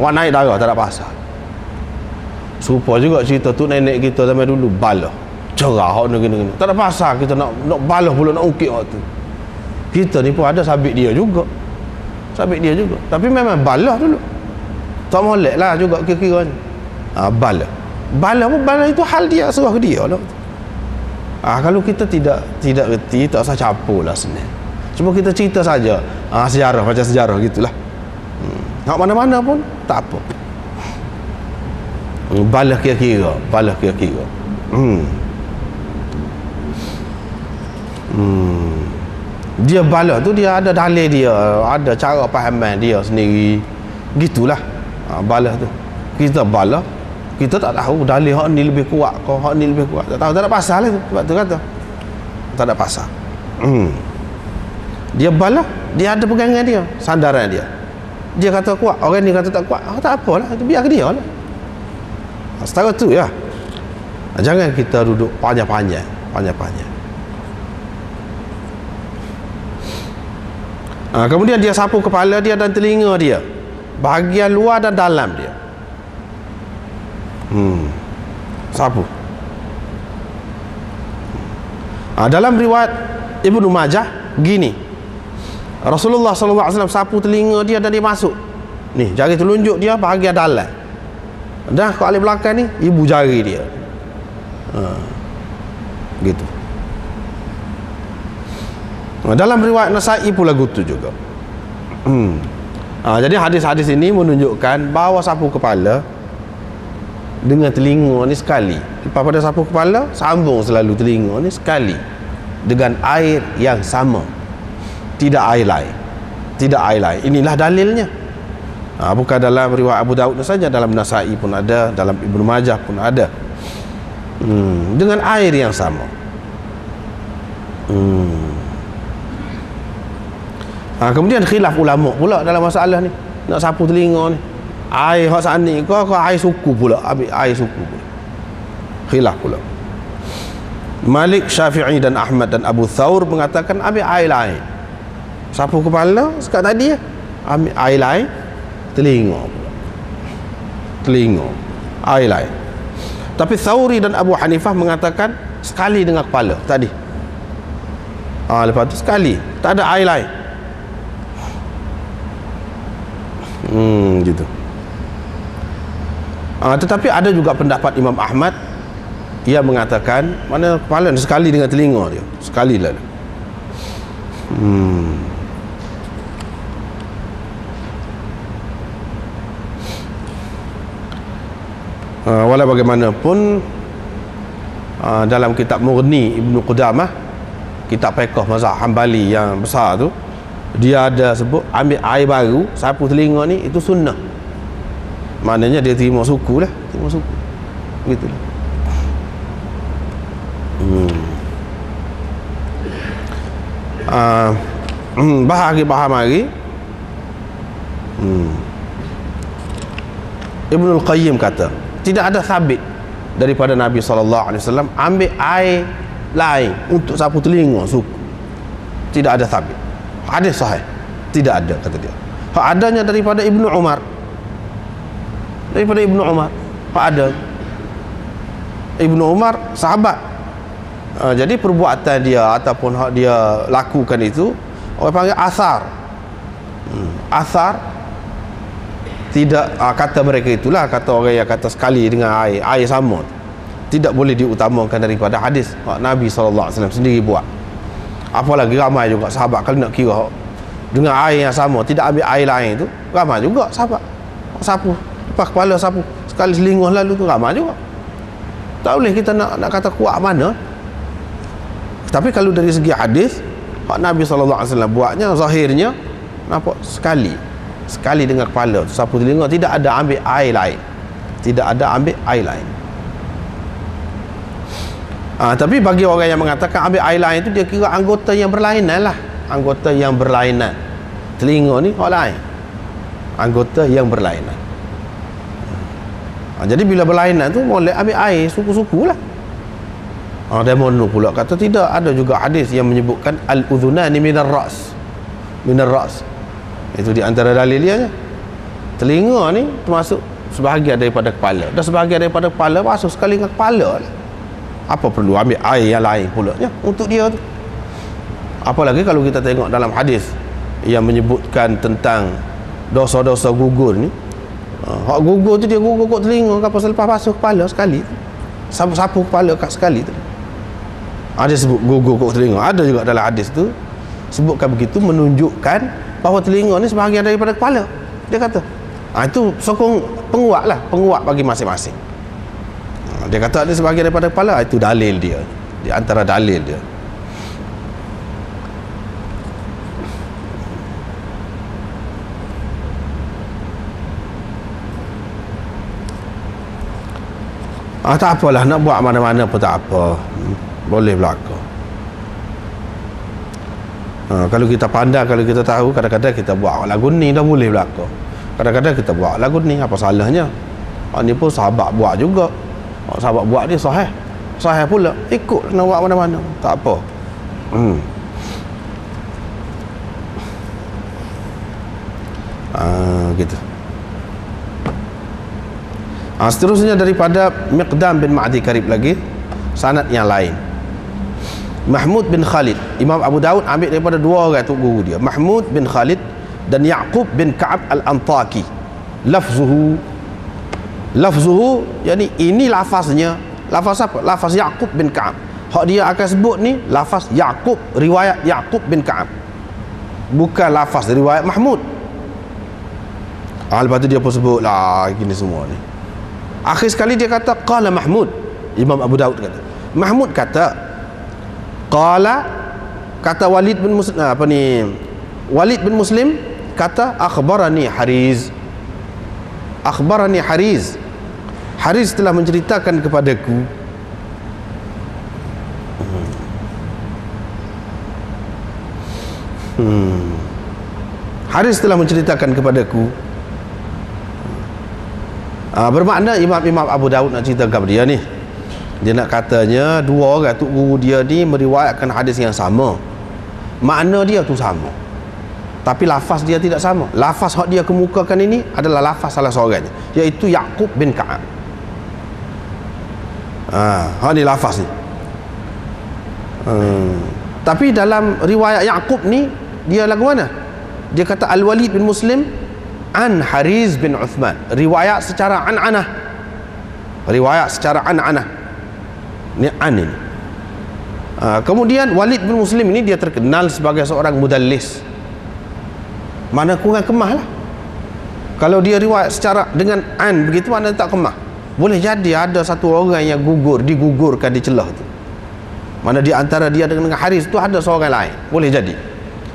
wak naik darah, tak ada pasal. Serupa juga cerita tu nenek kita zaman dulu balah cerah hak ni gini. Tak ada pasal kita nak balah pula, nak ungkit hak tu. Kita ni pun ada sabit dia juga. Tapi memang balah dulu. Tak molek lah juga kira-kira ni. Balah itu hal dia, serah ke dia lah. Kalau kita tidak reti, tak usah campur lah senang. Cuma kita cerita saja sejarah, macam sejarah gitulah. Hak mana-mana pun tak apa. Balah kira-kira. Dia balah tu dia ada dalil dia, ada cara fahaman dia sendiri. Gitulah balah tu. Kita balah Kita tak tahu dalil hak ni lebih kuat ke hak ni lebih kuat, tak tahu, tak ada pasal lah tu. Sebab tu kata tak ada pasal. Dia balah, dia ada pegangan dia, sandaran dia. Dia kata kuat, orang ni kata tak kuat, tak apalah, itu biar ke dia lah. Setara tu ya. Jangan kita duduk panjang-panjang. Kemudian dia sapu kepala dia dan telinga dia, bahagian luar dan dalam dia. Sapu. Dalam riwayat Ibnu Majah gini, Rasulullah SAW sapu telinga dia dan dia masuk ni, jari telunjuk dia bahagian dalam, dah kat alih belakang ni ibu jari dia. Gitu. Dalam riwayat Nasa'i pula gitu juga. Jadi hadis-hadis ini menunjukkan bahawa sapu kepala dengan telinga ni sekali. Lepas pada sapu kepala, sambung selalu telinga ni sekali dengan air yang sama, tidak air lain. Tidak air lain. Inilah dalilnya. Bukan dalam riwayat Abu Daud saja, dalam Nasa'i pun ada, dalam Ibnu Majah pun ada. Dengan air yang sama. Kemudian khilaf ulama pula dalam masalah ni, nak sapu telinga ni, air hak sani ke air suku pula, ambil air suku pula. Khilaf pula. Malik, Syafi'i dan Ahmad dan Abu Thawr mengatakan ambil air lain. Sapu kepala sekat tadi ya, ambil air lain, telinga pula. Telinga, air lain. Tapi Thawri dan Abu Hanifah mengatakan sekali dengan kepala tadi. Lepas tu sekali, tak ada air lain. Gitu. Tetapi ada juga pendapat Imam Ahmad, ia mengatakan mana kepala ni sekali dengan telinga dia, sekali lah. Walau bagaimanapun, dalam kitab Mughni Ibnu Qudamah, kitab fiqh mazhab Hambali yang besar tu, dia ada sebut ambil air baru sapu telinga ni itu sunnah. Maknanya dia terima suku lah, terima suku gitu lah. Bahari Ibnul Qayyim kata tidak ada sabit daripada Nabi SAW ambil air lain untuk sapu telinga suku. Tidak ada sabit. Hadis sahih tidak ada, kata dia. Hak adanya daripada Ibnu Umar. Daripada Ibnu Umar hak ada. Ibnu Umar sahabat. Jadi perbuatan dia ataupun hak dia lakukan itu orang panggil asar. Asar tidak, kata mereka itulah, kata orang yang kata sekali dengan air sama, tidak boleh diutamakan daripada hadis Nabi SAW sendiri buat. Apalagi ramai juga sahabat, kalau nak kira dengan air yang sama, tidak ambil air lain tu, ramai juga sahabat sapu, lepas kepala sapu sekali selingkuh lalu tu, ramai juga. Tak boleh kita nak kata kuat mana. Tapi kalau dari segi hadis Nabi SAW buatnya, zahirnya nampak sekali dengan kepala sapu telinga, tidak ada ambil air lain, tidak ada ambil air lain. Tapi bagi orang yang mengatakan ambil air lain itu, dia kira anggota yang berlainan lah, anggota yang berlainan. Telinga ni hak lain, anggota yang berlainan. Jadi bila berlainan tu boleh ambil air suku-suku lah. Demono pula kata tidak, ada juga hadis yang menyebutkan al-udhunani minar ra's, itu di antara dalil dia. Telinga ni termasuk sebahagian daripada kepala, dan sebahagian daripada kepala masuk sekali dengan kepala lah. Apa perlu ambil air yang lain pula ya, untuk dia tu? Apalagi kalau kita tengok dalam hadis yang menyebutkan tentang dosa-dosa gugur ni, hak gugur tu dia gugur kat telinga, apa selepas basuh kepala sekali, sapu kepala kat sekali tu. Ada sebut gugur kat telinga, ada juga dalam hadis tu sebutkan begitu, menunjukkan bahawa telinga ni sebahagian daripada kepala, dia kata. Itu sokong penguat bagi masing-masing. Dia kata ada sebahagian daripada kepala, itu dalil dia, di antara dalil dia. Tak apalah, nak buat mana-mana pun tak apa. Boleh berlaku. Kalau kita pandai, kalau kita tahu, kadang-kadang kita buat lagu ni dah boleh berlaku. Kadang-kadang kita buat lagu ni, apa salahnya? Ni pun sahabat buat juga. Sahabat buat dia sahih. Sahih pula, ikut nak buat mana-mana. Tak apa. Gitu. Seterusnya daripada Miqdam bin Ma'di Karib lagi, sanad yang lain. Mahmud bin Khalid, Imam Abu Daud ambil daripada dua orang tu guru dia, Mahmud bin Khalid dan Ya'qub bin Ka'ab al-Antaki. Lafzuhu, yani ini lafaznya. Lafaz apa? Lafaz Ya'qub bin Ka'ab. Hak dia akan sebut ni lafaz Ya'qub, riwayat Ya'qub bin Ka'ab, bukan lafaz riwayat Mahmud. Lepas tu dia pun sebut lah gini semua ni. Akhir sekali dia kata qala Mahmud. Imam Abu Daud kata, Mahmud kata, qala, kata Walid bin Muslim, Walid bin Muslim kata akhbarani Hariz. Akhbarani Hariz. Hariz telah menceritakan kepadaku. Hariz telah menceritakan kepadaku. Bermakna Imam Abu Daud nak cerita kepada dia ni, dia nak katanya dua orang tu guru dia ni meriwayatkan hadis yang sama. Makna dia tu sama, tapi lafaz dia tidak sama. Lafaz hak dia kemukakan ini adalah lafaz salah seorangnya, iaitu Ya'qub bin Ka'ab. Hak ni lafaz ni. Tapi dalam riwayat Ya'qub ni dia lagu mana? Dia kata Al-Walid bin Muslim an Hariz bin Uthman. Riwayat secara an-anah. Riwayat secara an-anah. Ni an ini. Kemudian Walid bin Muslim ini dia terkenal sebagai seorang mudallis. Mana kurang kemah lah. Kalau dia riwayat secara dengan an begitu, mana tak kemah. Boleh jadi ada satu orang yang digugurkan di celah tu. Mana di antara dia dengan Hariz tu ada seorang lain. Boleh jadi.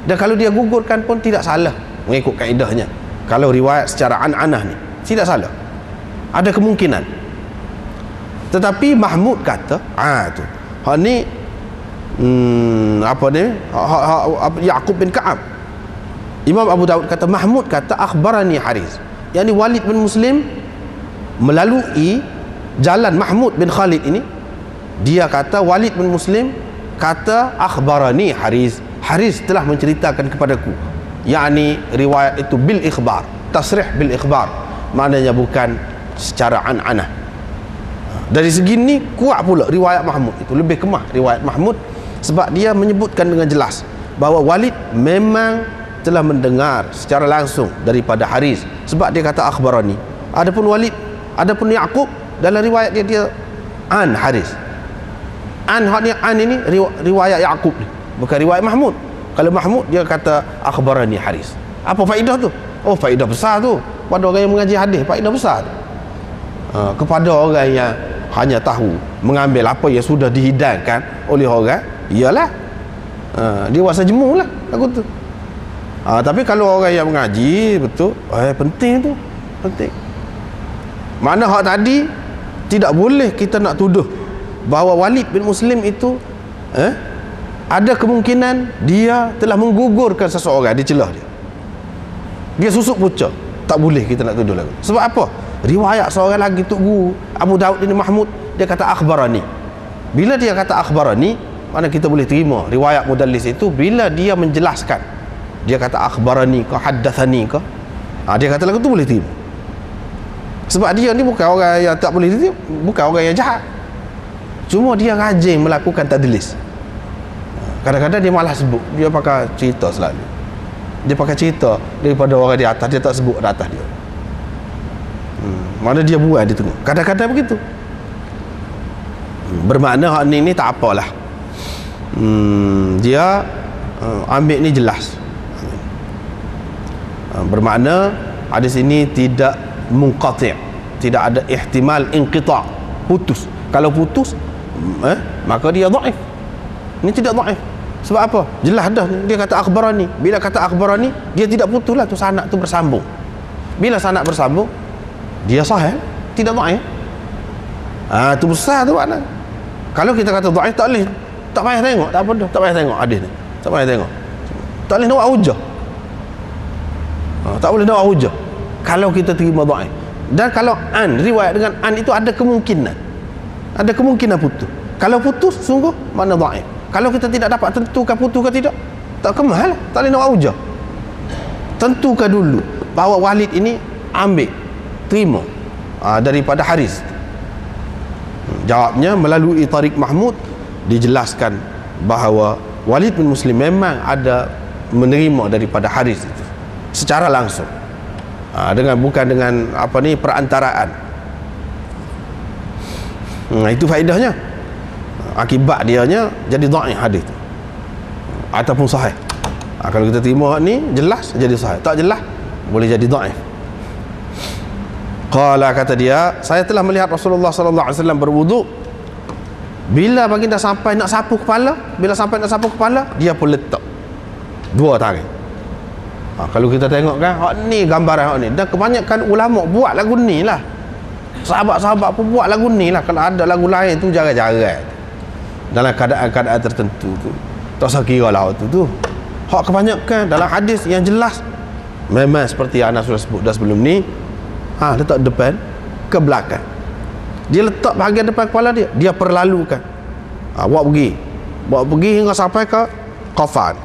Dan kalau dia gugurkan pun tidak salah mengikut kaedahnya. Kalau riwayat secara an-anah ni tidak salah, ada kemungkinan. Tetapi Mahmud kata tu hak ni Ya'qub bin Ka'ab. Imam Abu Daud kata Mahmud kata akhbarani Hariz, yakni Walid bin Muslim melalui jalan Mahmud bin Khalid ini. Dia kata Walid bin Muslim kata akhbarani Hariz, Hariz telah menceritakan kepadaku. Yakni riwayat itu bil ikhbar, tasrih bil ikhbar, maknanya bukan secara an-anah. Dari segi ni kuat pula riwayat Mahmud itu, lebih kemah riwayat Mahmud, sebab dia menyebutkan dengan jelas bahawa Walid memang telah mendengar secara langsung daripada Hariz, sebab dia kata akhbarani. Adapun Walid, adapun Ya'qub dalam riwayat dia an Hariz. An ini riwayat Ya'qub ni, bukan riwayat Mahmud. Kalau Mahmud dia kata akhbarani Hariz. Apa faedah tu? Oh, faedah besar tu pada orang yang mengaji hadis, faedah besar tu. Kepada orang yang hanya tahu mengambil apa yang sudah dihidangkan oleh orang, iyalah dia wasa jemu lah aku tu. Tapi kalau orang yang mengaji betul, penting tu, penting. Mana hak tadi tidak boleh kita nak tuduh bahawa Walid bin Muslim itu ada kemungkinan dia telah menggugurkan seseorang di celah dia. Dia susuk pucuk. Tak boleh kita nak tuduh lagi. Sebab apa? Riwayat seorang lagi tu guru Abu Daud ini Mahmud, dia kata akhbarani. Bila dia kata akhbarani, mana kita boleh terima riwayat mudallis itu bila dia menjelaskan. Dia kata akhbarani ke haddathani ke, dia kata lagu tu boleh terima. Sebab dia ni bukan orang yang tak boleh terima, bukan orang yang jahat. Cuma dia rajin melakukan tadlis. Kadang-kadang dia malah sebut, dia pakai cerita selalu. Dia pakai cerita daripada orang di atas, dia tak sebut di atas dia. Mana dia buat di tengah. Kadang-kadang begitu. Bermakna hak ni tak apalah. Dia ambil ni jelas. Bermakna hadis ini tidak munqati', tidak ada ihtimal inqita', putus. Kalau putus, maka dia dhaif. Ini tidak dhaif. Sebab apa? Jelas dah dia kata akhbarani. Bila kata akhbarani, dia tidak putuslah tu sanad tu bersambung. Bila sanad bersambung, dia sahih, tidak dhaif. Tu besar tu makna. Kalau kita kata dhaif tak boleh, tak payah tengok, tak apa dah, tak payah tengok hadis ni, tak payah tengok, tak boleh nak hujah. Tak boleh nak hujah kalau kita terima dhaif. Dan kalau riwayat dengan itu ada kemungkinan putus. Kalau putus sungguh makna dhaif. Kalau kita tidak dapat tentukan putus ke tidak, tak kemal, tak boleh nak hujah. Tentukan dulu bahawa Walid ini terima daripada Haris. Jawabnya melalui Tariq Mahmud dijelaskan bahawa Walid bin Muslim memang ada menerima daripada Haris itu secara langsung, bukan dengan perantaraan. Itu faedahnya. Akibat dianya jadi dhaif hadis itu ataupun sahih. Kalau kita terima ni jelas jadi sahih, tak jelas boleh jadi dhaif. Qala, kata dia, saya telah melihat Rasulullah sallallahu alaihi wasallam berwudu. Bila baginda sampai nak sapu kepala, dia pun letak dua tangan. Kalau kita tengok kan, ni gambaran hak ni. Dan kebanyakan ulama buat lagu ni lah. Sahabat-sahabat pun buat lagu ni lah. Kalau ada lagu lain tu jarang-jarang dalam keadaan-keadaan tertentu tu. Tak usah kira lah waktu tu. Hak kebanyakan dalam hadis yang jelas memang seperti yang Anas sudah sebut dah sebelum ni. Letak depan ke belakang. Dia letak bahagian depan kepala dia perlalukan. Bawa pergi hingga sampai ke kafan.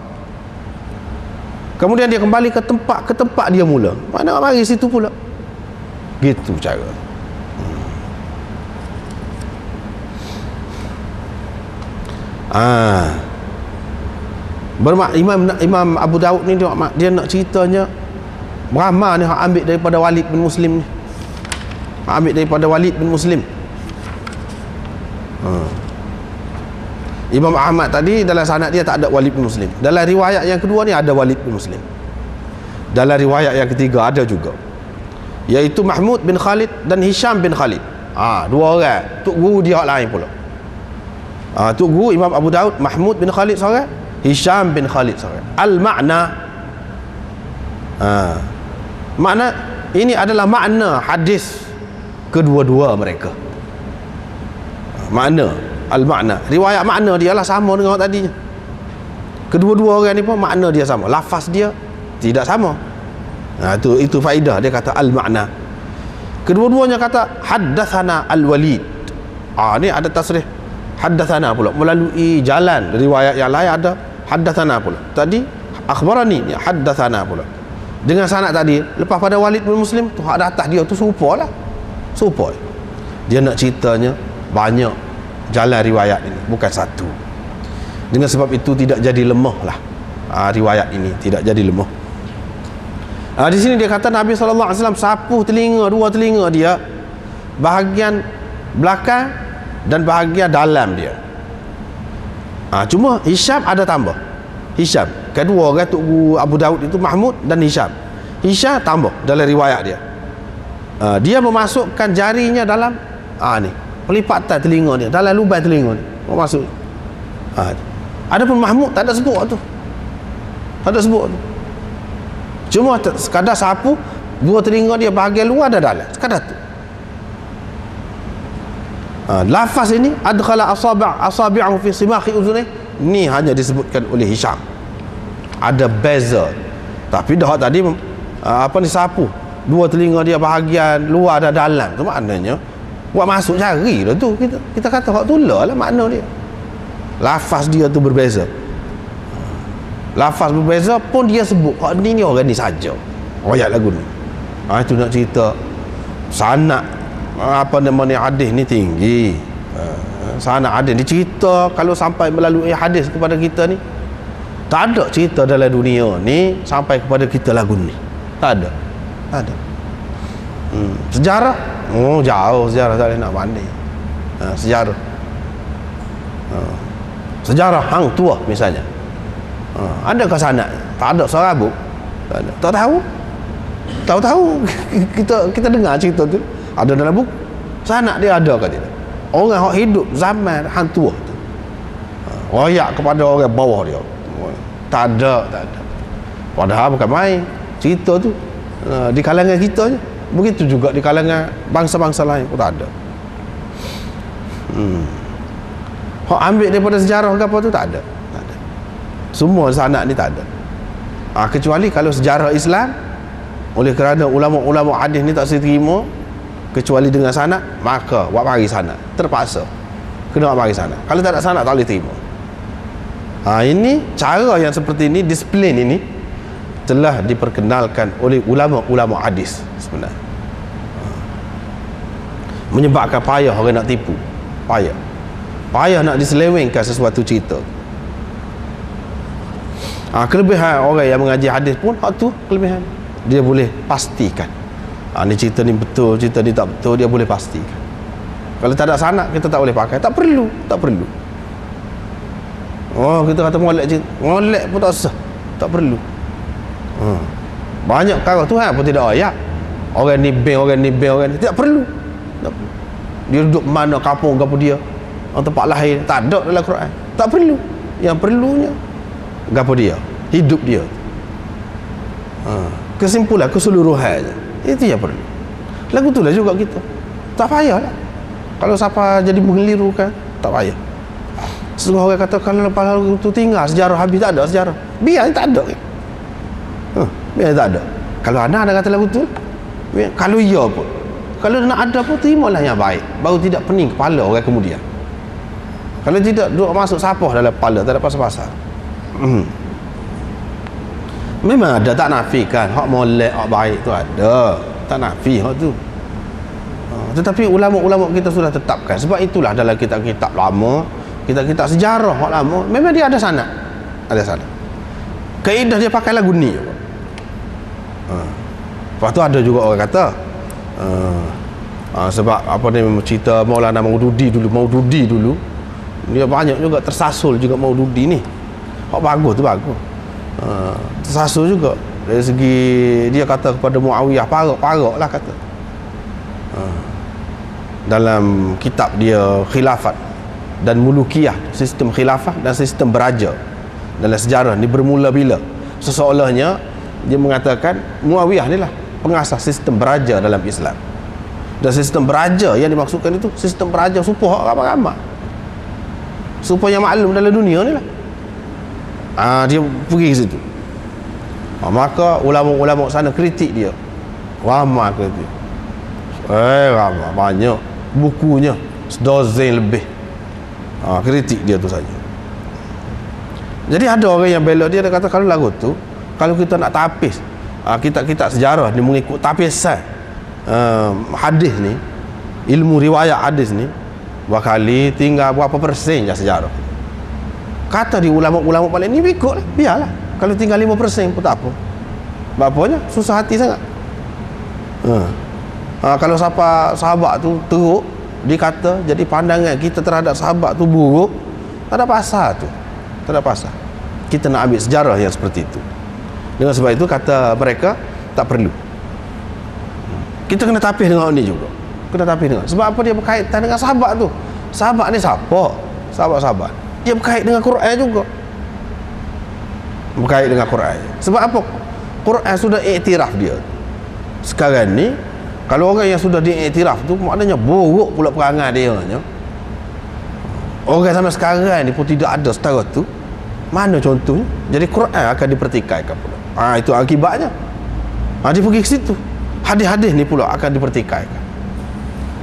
Kemudian dia kembali ke tempat dia mula. Mana nak mari situ pula. Gitu cara. Imam Abu Daud ni dia nak ceritanya ramah ni hak ambil daripada Walid bin Muslim ni. Imam Ahmad tadi dalam sanad dia tak ada Walid bin Muslim. Dalam riwayat yang kedua ni ada Walid bin Muslim. Dalam riwayat yang ketiga ada juga, iaitu Mahmud bin Khalid dan Hisham bin Khalid. Dua orang. Tok guru dia hak lain pula. Tok guru Imam Abu Daud Mahmud bin Khalid seorang, Hisham bin Khalid seorang. Al-makna, makna ini adalah makna hadis kedua-dua mereka. Makna, al-makna, riwayat makna dia lah sama dengan orang tadi. Kedua-dua orang ni pun makna dia sama, lafaz dia tidak sama. Itu faedah dia kata al-makna. Kedua-duanya kata haddatsana al-Walid. Ni ada tasrih haddatsana pula melalui jalan riwayat yang lain ada haddatsana pula. Tadi akhbarani, haddatsana pula. Dengan sanad tadi lepas pada Walid bin Muslim tu hak atas dia tu serupa. Dia nak ceritanya banyak jalan riwayat ini, bukan satu. Dengan sebab itu tidak jadi lemah lah. Riwayat ini tidak jadi lemah. Di sini dia kata Nabi SAW sapu dua telinga dia, bahagian belakang dan bahagian dalam dia. Cuma Hisham ada tambah. Hisham, kedua orang Tok Guru Abu Daud itu Mahmud dan Hisham tambah dalam riwayat dia. Dia memasukkan jarinya dalam ni pelipatan telinga dia, dalam lubang telinga ni masuk. Adapun Mahmud tak ada sebut tu. Cuma sekadar sapu dua telinga dia bahagian luar dan dalam, sekadar tu. Lafaz ini adkhala asabi'ahu fi simakhi uzuni, ni hanya disebutkan oleh Hisham. Ada beza. Tapi dah tadi sapu dua telinga dia bahagian luar dan dalam tu maknanya buat masuk jari lah tu. Kita kata hak tulah lah makna dia. Lafaz dia tu berbeza. Lafaz berbeza pun dia sebut hak ni orang ni saja. Ayat lagu ni. Itu nak cerita sanad hadis ni tinggi. Sanad hadis dicerita kalau sampai melalui hadis kepada kita ni, tak ada cerita dalam dunia ni sampai kepada kita lagu ni. Tak ada. Sejarah jauh, sejarah tak boleh nak banding. Sejarah hang tua misalnya, adakah sanad? Tak ada serabut. Tak tahu. Kita dengar cerita tu ada dalam buku. Sanad dia ada ke tidak? Orang yang hidup zaman hang tua tu royak kepada orang bawah dia. Tak ada. Padahal bukan main cerita tu. Di kalangan kita je. Begitu juga di kalangan bangsa-bangsa lain pun tak ada. Hak ambil daripada sejarah ke apa tu tak ada. Tak ada. Semua sanad ni tak ada. Kecuali kalau sejarah Islam, oleh kerana ulama-ulama hadis ni tak terima kecuali dengan sanad, maka buat mari sanad, terpaksa kena buat mari sanad. Kalau tak ada sanad tak boleh terima. Ini cara yang seperti ini, disiplin ini telah diperkenalkan oleh ulama-ulama hadis sebenarnya. Menyebabkan payah orang nak tipu, payah nak diselewengkan sesuatu cerita. Kelebihan orang yang mengaji hadis pun hak tu kelebihan, dia boleh pastikan ni cerita ni betul, cerita ni tak betul, dia boleh pastikan. Kalau tak ada sanad kita tak boleh pakai, tak perlu. Kita kata molek pun tak usah, tak perlu. Banyak perkara Tuhan pun tidak ayat orang ni tidak perlu. Dia duduk mana, kampung apa dia, tempat lahir, tak ada dalam Quran, tak perlu. Yang perlunya gapo dia, hidup dia, kesimpulan keseluruhannya, itu yang perlu. Lagu tu lah juga kita tak payah lah. Kalau siapa jadi mengeliru kan, tak payah. Setengah orang kata kalau lagu tu tinggal, sejarah habis, tak ada sejarah, biar tak ada. Biar tak ada. Kalau ada kata lagu tu, kalau iya pun, kalau nak ada pun, terimalah yang baik, baru tidak pening kepala orang kemudian. Kalau tidak, duduk masuk sapah dalam kepala, tak ada pasal-pasal. Memang ada, tak nafikan hak molek, hak baik tu ada, tak nafi hak tu. Tetapi ulama-ulama kita sudah tetapkan. Sebab itulah dalam kitab-kitab lama, kitab-kitab sejarah hak lama, memang dia ada sanad, kaedah dia pakai lagu ni. Lepas tu ada juga orang kata sebab apa ni, cerita Maulana Maududi dulu dia banyak juga tersasul juga Maududi ni. Hak bagus tu bagus. Tersasul juga dari segi dia kata kepada Muawiyah, parak lah kata. Dalam kitab dia Khilafat dan Mulukiyah, sistem khilafah dan sistem beraja dalam sejarah ni bermula bila, seseolahnya dia mengatakan Muawiyah ni lah pengasas sistem beraja dalam Islam. Dan sistem beraja yang dimaksudkan itu sistem beraja supaya ramai-ramai, supaya maklum dalam dunia ni lah. Dia pergi ke situ. Maka ulama-ulama sana kritik dia, ramai kritik. Ramai, banyak bukunya, sedozen lebih. Kritik dia tu saja. Jadi ada orang yang bela dia kata kalau lagu tu, kalau kita nak tapis kitab-kitab sejarah ni mengikut tapisan hadis ni, ilmu riwayat hadis ni, bakali tinggal berapa persen je sejarah. Kata di ulama-ulama paling ni ikut lah, biarlah. Kalau tinggal 5% pun tak apa. Bapaknya susah hati sangat. Kalau siapa sahabat tu teruk dikata, jadi pandangan kita terhadap sahabat tu buruk, tak ada pasal tu, tak ada pasal kita nak ambil sejarah yang seperti itu. Dengan sebab itu kata mereka tak perlu. Kita kena tapis dengan ni juga, kena tapis dengan, sebab apa? Dia berkaitan dengan sahabat tu. Sahabat ni siapa? Sahabat-sahabat dia berkait dengan Quran juga, berkait dengan Quran. Sebab apa? Quran sudah iktiraf dia. Sekarang ni kalau orang yang sudah diiktiraf tu, maknanya buruk pula perangai dia. Orang sampai sekarang ni pun tidak ada setara tu, mana contohnya? Jadi Quran akan dipertikaikan pula. Itu akibatnya. Dia pergi ke situ, hadis-hadis ni pula akan dipertikaikan.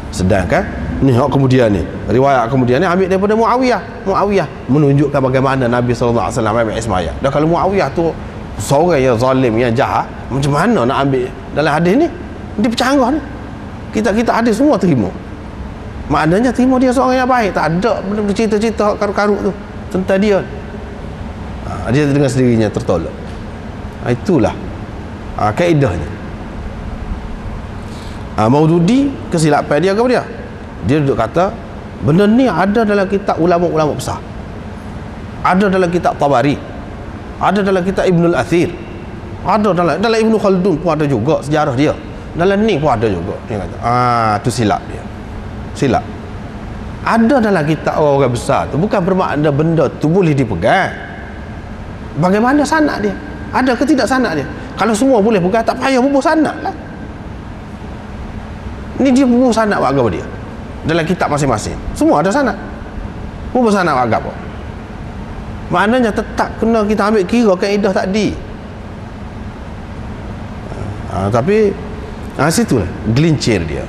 Sedangkan ni kemudian ni riwayat kemudian ni ambil daripada Muawiyah menunjukkan bagaimana Nabi SAW ambil ismayah. Dan kalau Muawiyah tu seorang yang zalim, yang jahat, macam mana nak ambil dalam hadis ni? Dia bercanggah ni. Kita hadis semua terima. Maknanya terima dia seorang yang baik, tak ada benda cerita-cerita karut-karut tu tentang dia. Dia dengan sendirinya tertolak. Itulah kaedahnya. Maududi kesilapan dia kepada dia. Dia duduk kata benda ni ada dalam kitab ulama-ulama besar, ada dalam kitab Tabari, ada dalam kitab Ibnul Athir, ada dalam Ibnu Khaldun pun ada juga sejarah dia, dalam ni pun ada juga. Dia kata tu silap dia, silap. Ada dalam kitab orang-orang besar tu bukan bermakna benda tu boleh dipegang. Bagaimana sanad dia? Ada ke tidak sanad dia? Kalau semua boleh pegang, tak payah bubuh sanad lah. Ni dia bubuh sanad buat apa dia? dalam kitab masing-masing. Semua ada sanad. Berapa sanad agak apa? Maknanya tetap kena kita ambil kira kaedah tadi. Tapi situlah gelincir dia.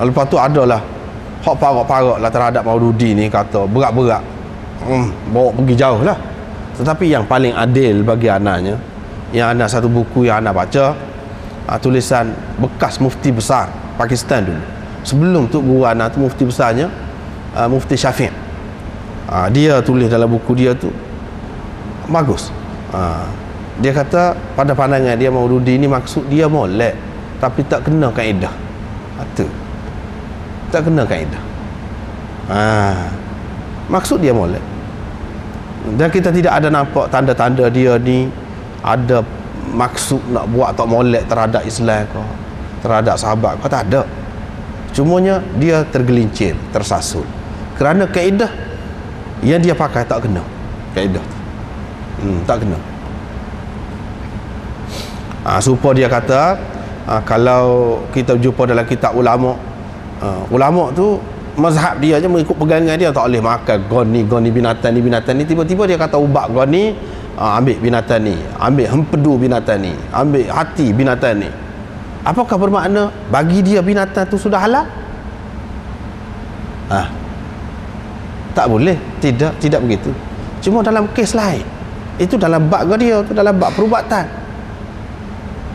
Lepas tu adalah hak parak-parak lah terhadap Maududi ni, kata berat-berat, bawa pergi jauh lah. Tetapi yang paling adil bagi anaknya, yang anak satu buku yang anak baca, tulisan bekas mufti besar Pakistan dulu. Sebelum tu guru anak tu mufti besarnya Mufti Syafiq. Dia tulis dalam buku dia tu bagus. Dia kata pada pandangan dia Maududi ni maksud dia molek tapi tak kena kaedah. Tu tak kena kaedah. Maksud dia molek. Dan kita tidak ada nampak tanda-tanda dia ni ada maksud nak buat tak molek terhadap Islam ke, terhadap sahabat ke, tak ada. Cumanya dia tergelincir, tersasul kerana kaedah yang dia pakai tak kena kaedah tu. Tak kena. Supaya dia kata kalau kita jumpa dalam kitab ulama, ulama tu mazhab dia je mengikut pegangan dia, tak boleh makan goni binatang ni. Tiba-tiba dia kata ubat goni, ambil binatang ni, ambil hempedu binatang ni, ambil hati binatang ni. Apakah bermakna bagi dia binatang tu sudah halal? Tak boleh. Tidak begitu. Cuma dalam kes lain, itu dalam bab dia tu, dalam bab perubatan,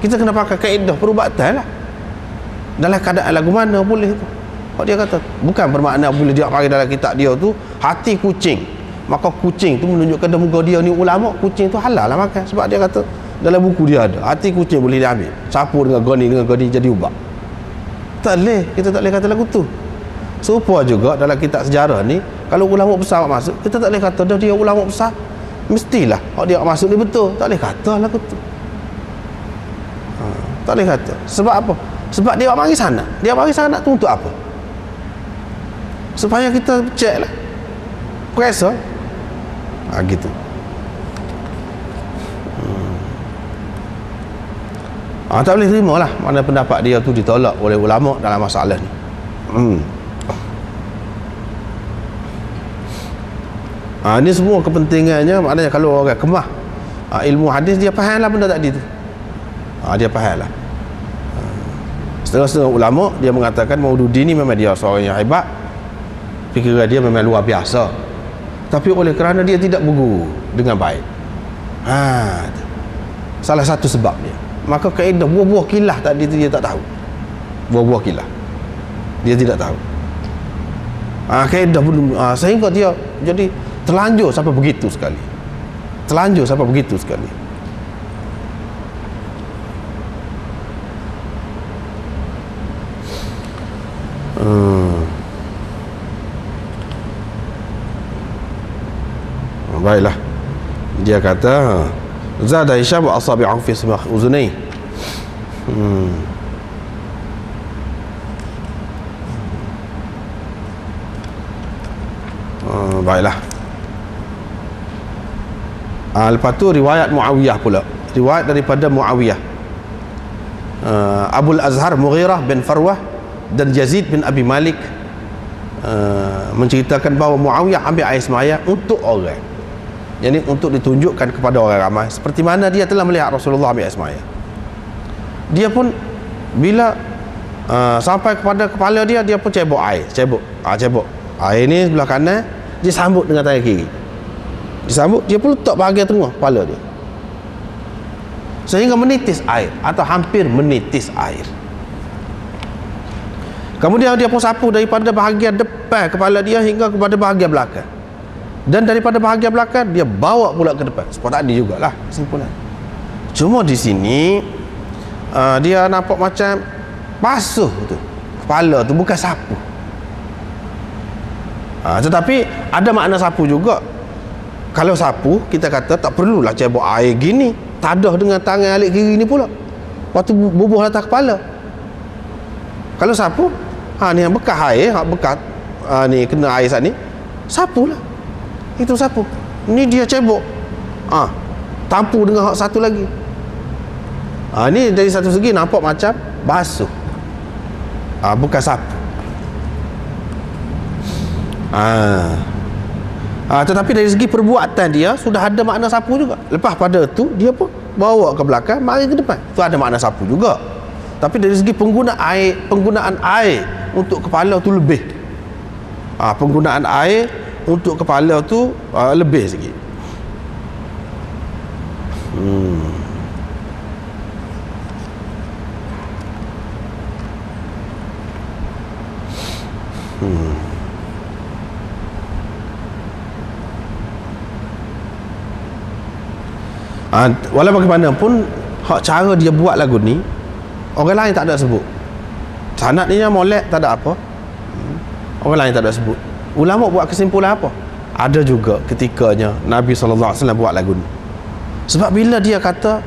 kita kena pakai kaedah perubatan lah. Dalam keadaan lagu mana boleh tu. Kalau dia kata bukan bermakna boleh dia pakai dalam kitab dia tu hati kucing, maka kucing tu menunjukkan dah muka dia ni ulama, kucing tu halal lah makan. Sebab dia kata dalam buku dia ada hati kucing boleh diambil, campur dengan goni jadi ubat. Tak boleh, kita tak boleh kata lagu tu. Supaya juga dalam kitab sejarah ni, kalau ulama besar masuk, kita tak boleh kata dah dia ulama besar mestilah kalau dia masuk ni betul. Tak boleh kata lagu tu. Tak boleh kata. Sebab apa? Sebab dia mari sana. Dia mari sana tu untuk apa? Supaya kita cek lah, perasa gitu. Tak boleh terima lah mana pendapat dia tu ditolak oleh ulama dalam masalah ni. Ini semua kepentingannya. Maknanya kalau orang kemah ilmu hadis, dia faham lah benda tadi tu. Dia faham lah. Setengah-setengah ulama dia mengatakan Maududi ni memang dia seorang yang hebat, fikiran dia memang luar biasa, tapi oleh kerana dia tidak berguru dengan baik, salah satu sebab dia, maka kaedah buah-buah kilah tadi tu dia tak tahu. Buah-buah kilah dia tidak tahu. Kaedah belum, sehingga dia jadi terlanjur sampai begitu sekali. Baiklah, dia kata zada Hisham wa asabi'ahu fi uzunai. Baiklah. Lepas tu riwayat Muawiyah pula, riwayat daripada Muawiyah, Abul Azhar Mughirah bin Farwah dan Yazid bin Abi Malik menceritakan bahawa Muawiyah ambil air semaya untuk orang, yani untuk ditunjukkan kepada orang ramai, seperti mana dia telah melihat Rasulullah ambil air semaya. Dia pun bila sampai kepada kepala dia, dia pun cebok air, cebok air ni sebelah kanan, dia sambut dengan tangan kiri, disambut, dia pun letak bahagian tengah kepala dia sehingga menitis air atau hampir menitis air. Kemudian dia pun sapu daripada bahagian depan kepala dia hingga kepada bahagian belakang, dan daripada bahagian belakang dia bawa pula ke depan. Seperti tadi jugalah kesimpulan. Cuma di sini dia nampak macam basuh tu kepala tu, bukan sapu. Tetapi ada makna sapu juga. Kalau sapu, kita kata tak perlulah cebok air gini, tadah dengan tangan alik kiri ni pula, waktu bubuh atas kepala. Kalau sapu, ni yang bekas air, bekas ni kena air saat ni, sapu lah. Itu sapu. Ni dia cebok, tampu dengan hak satu lagi. Ni dari satu segi nampak macam basuh, bukan sapu. Tetapi dari segi perbuatan dia sudah ada makna sapu juga. Lepas pada tu dia pun bawa ke belakang, mari ke depan, tu ada makna sapu juga. Tapi dari segi penggunaan air untuk kepala tu lebih. Penggunaan air untuk kepala tu lebih sikit. Walau bagaimanapun cara dia buat lagu ni orang lain tak ada sebut. Sanad ni molek tak ada apa. Orang lain tak ada sebut. Ulama buat kesimpulan apa? Ada juga ketikanya Nabi SAW buat lagu ni. Sebab bila dia kata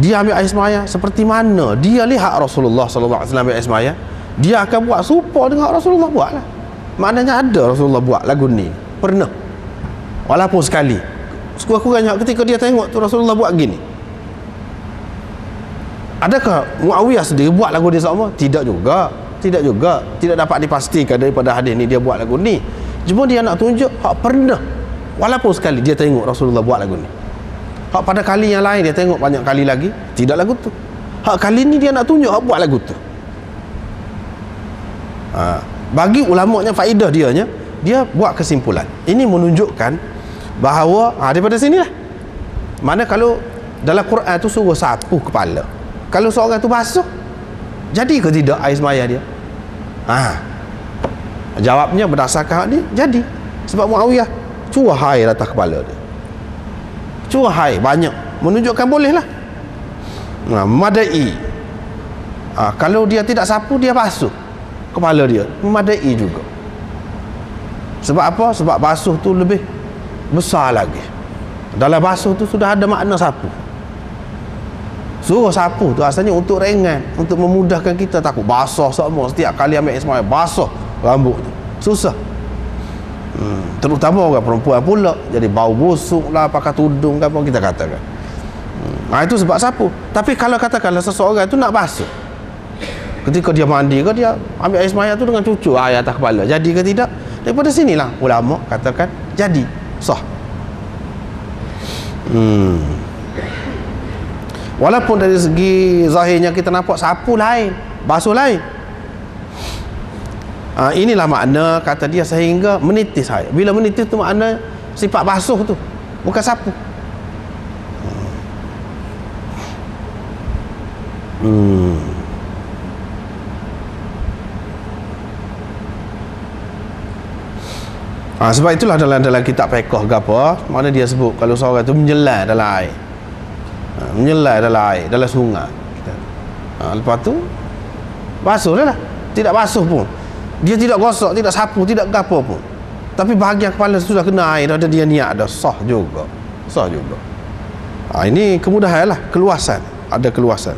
dia ambil air semaya, seperti mana dia lihat Rasulullah SAW ambil air semaya, dia akan buat serupa dengan Rasulullah buat lah. Maknanya ada Rasulullah buat lagu ni, pernah, walaupun sekali. Sekurang-kurangnya ketika dia tengok tu Rasulullah buat gini. Adakah Muawiyah sendiri buat lagu dia sama? Tidak juga. Tidak dapat dipastikan daripada hadis ni dia buat lagu ni. Cuma dia nak tunjuk pernah, walaupun sekali dia tengok Rasulullah buat lagu ni. Pada kali yang lain dia tengok banyak kali lagi, tidak lagu tu. Kali ni dia nak tunjuk buat lagu tu. Bagi ulamanya faedah dia buat kesimpulan. Ini menunjukkan bahawa daripada sinilah. Mana kalau dalam Quran tu suruh sapu kepala, kalau seorang tu basuh, jadi ke tidak air semaya dia? Jawabnya berdasarkan ni jadi. Sebab Muawiyah curah air atas kepala dia, curah air banyak, menunjukkan boleh lah. Memadai. Kalau dia tidak sapu, dia basuh kepala dia, memadai juga. Sebab apa? Sebab basuh tu lebih besar lagi. Dalam basuh tu sudah ada makna sapu. Suruh sapu tu asalnya untuk ringan, untuk memudahkan kita. Takut basah semua setiap kali ambil air semaya, basah rambut tu susah. Terutama orang perempuan pula, jadi bau busuk lah, pakai tudung kan, apa kita katakan. Itu sebab sapu. Tapi kalau katakanlah seseorang tu nak basuh, ketika dia mandi ke, dia ambil air semaya tu dengan cucuk air atas kepala, jadi ke tidak? Daripada sinilah ulama katakan jadi, sah. Walaupun dari segi zahirnya kita nampak sapu lain, basuh lain. Inilah makna kata dia sehingga menitis air. Bila menitis tu makna sifat basuh tu, bukan sapu. Sebab itulah dalam kitab fiqh ke apa, mana dia sebut kalau seorang tu menjelai dalam air, menjelai dalam air, dalam sungai, lepas tu basuh dah lah. Tidak basuh pun, dia tidak gosok, tidak sapu, tidak gapo pun, tapi bahagian kepala sudah kena air, ada dia niat dah, sah juga. Ini kemudahan lah, keluasan, ada keluasan.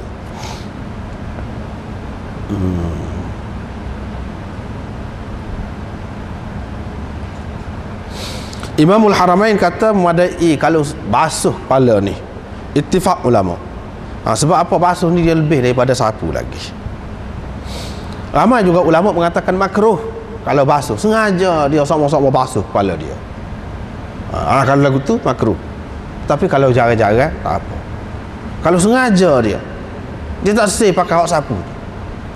Imamul Haramain kata memadai kalau basuh kepala ni, ittifaq ulama. Sebab apa? Basuh ni dia lebih daripada sapu lagi. Ramai juga ulama mengatakan makruh kalau basuh, sengaja dia sama-sama basuh kepala dia. Kalau lagu tu makruh. Tapi kalau jarang-jarang tak apa. Kalau sengaja dia tak say pakai hak sapu,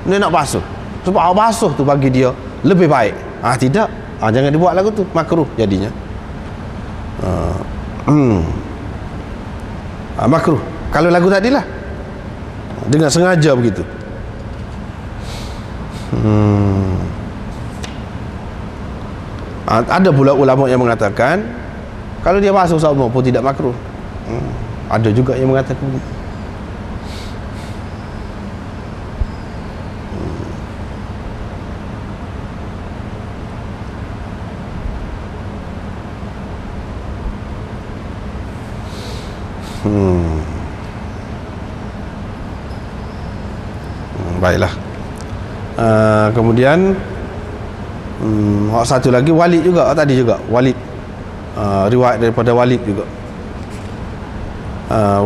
dia nak basuh, sebab hak basuh tu bagi dia lebih baik. Tidak, jangan dibuat lagu tu, makruh jadinya. Makruh kalau lagu tadi lah, dengan sengaja begitu. Ada pula ulama yang mengatakan kalau dia basuh sama pun tidak makruh. Ada juga yang mengatakan begitu. Baiklah. Kemudian satu lagi Walid juga, tadi juga Walid, riwayat daripada Walid juga,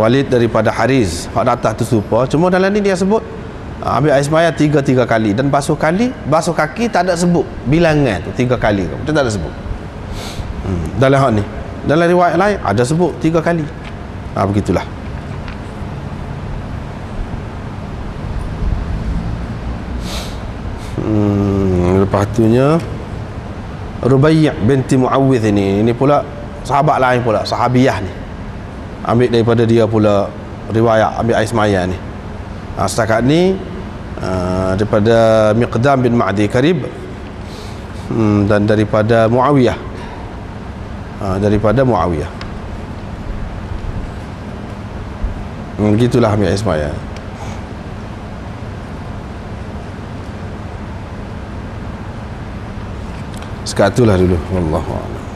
Walid daripada Hariz, hak datang tu serupa. Cuma dalam ni dia sebut ambil air semaya 3 kali, dan basuh kaki tak ada sebut bilangan tu 3 kali tu, tak ada sebut. Dalam hal ni, dalam riwayat lain ada sebut 3 kali. Begitulah. Lepas tunya Rubai' binti Muawwidh ini pula sahabat lain pula, sahabiyah ni, ambil daripada dia pula riwayat ambil air semaya ni. Setakat ni daripada Miqdam bin Ma'di Karib, dan daripada Muawiyah, begitulah ambil air semaya. Sekatulah dulu, wallahu a'lam.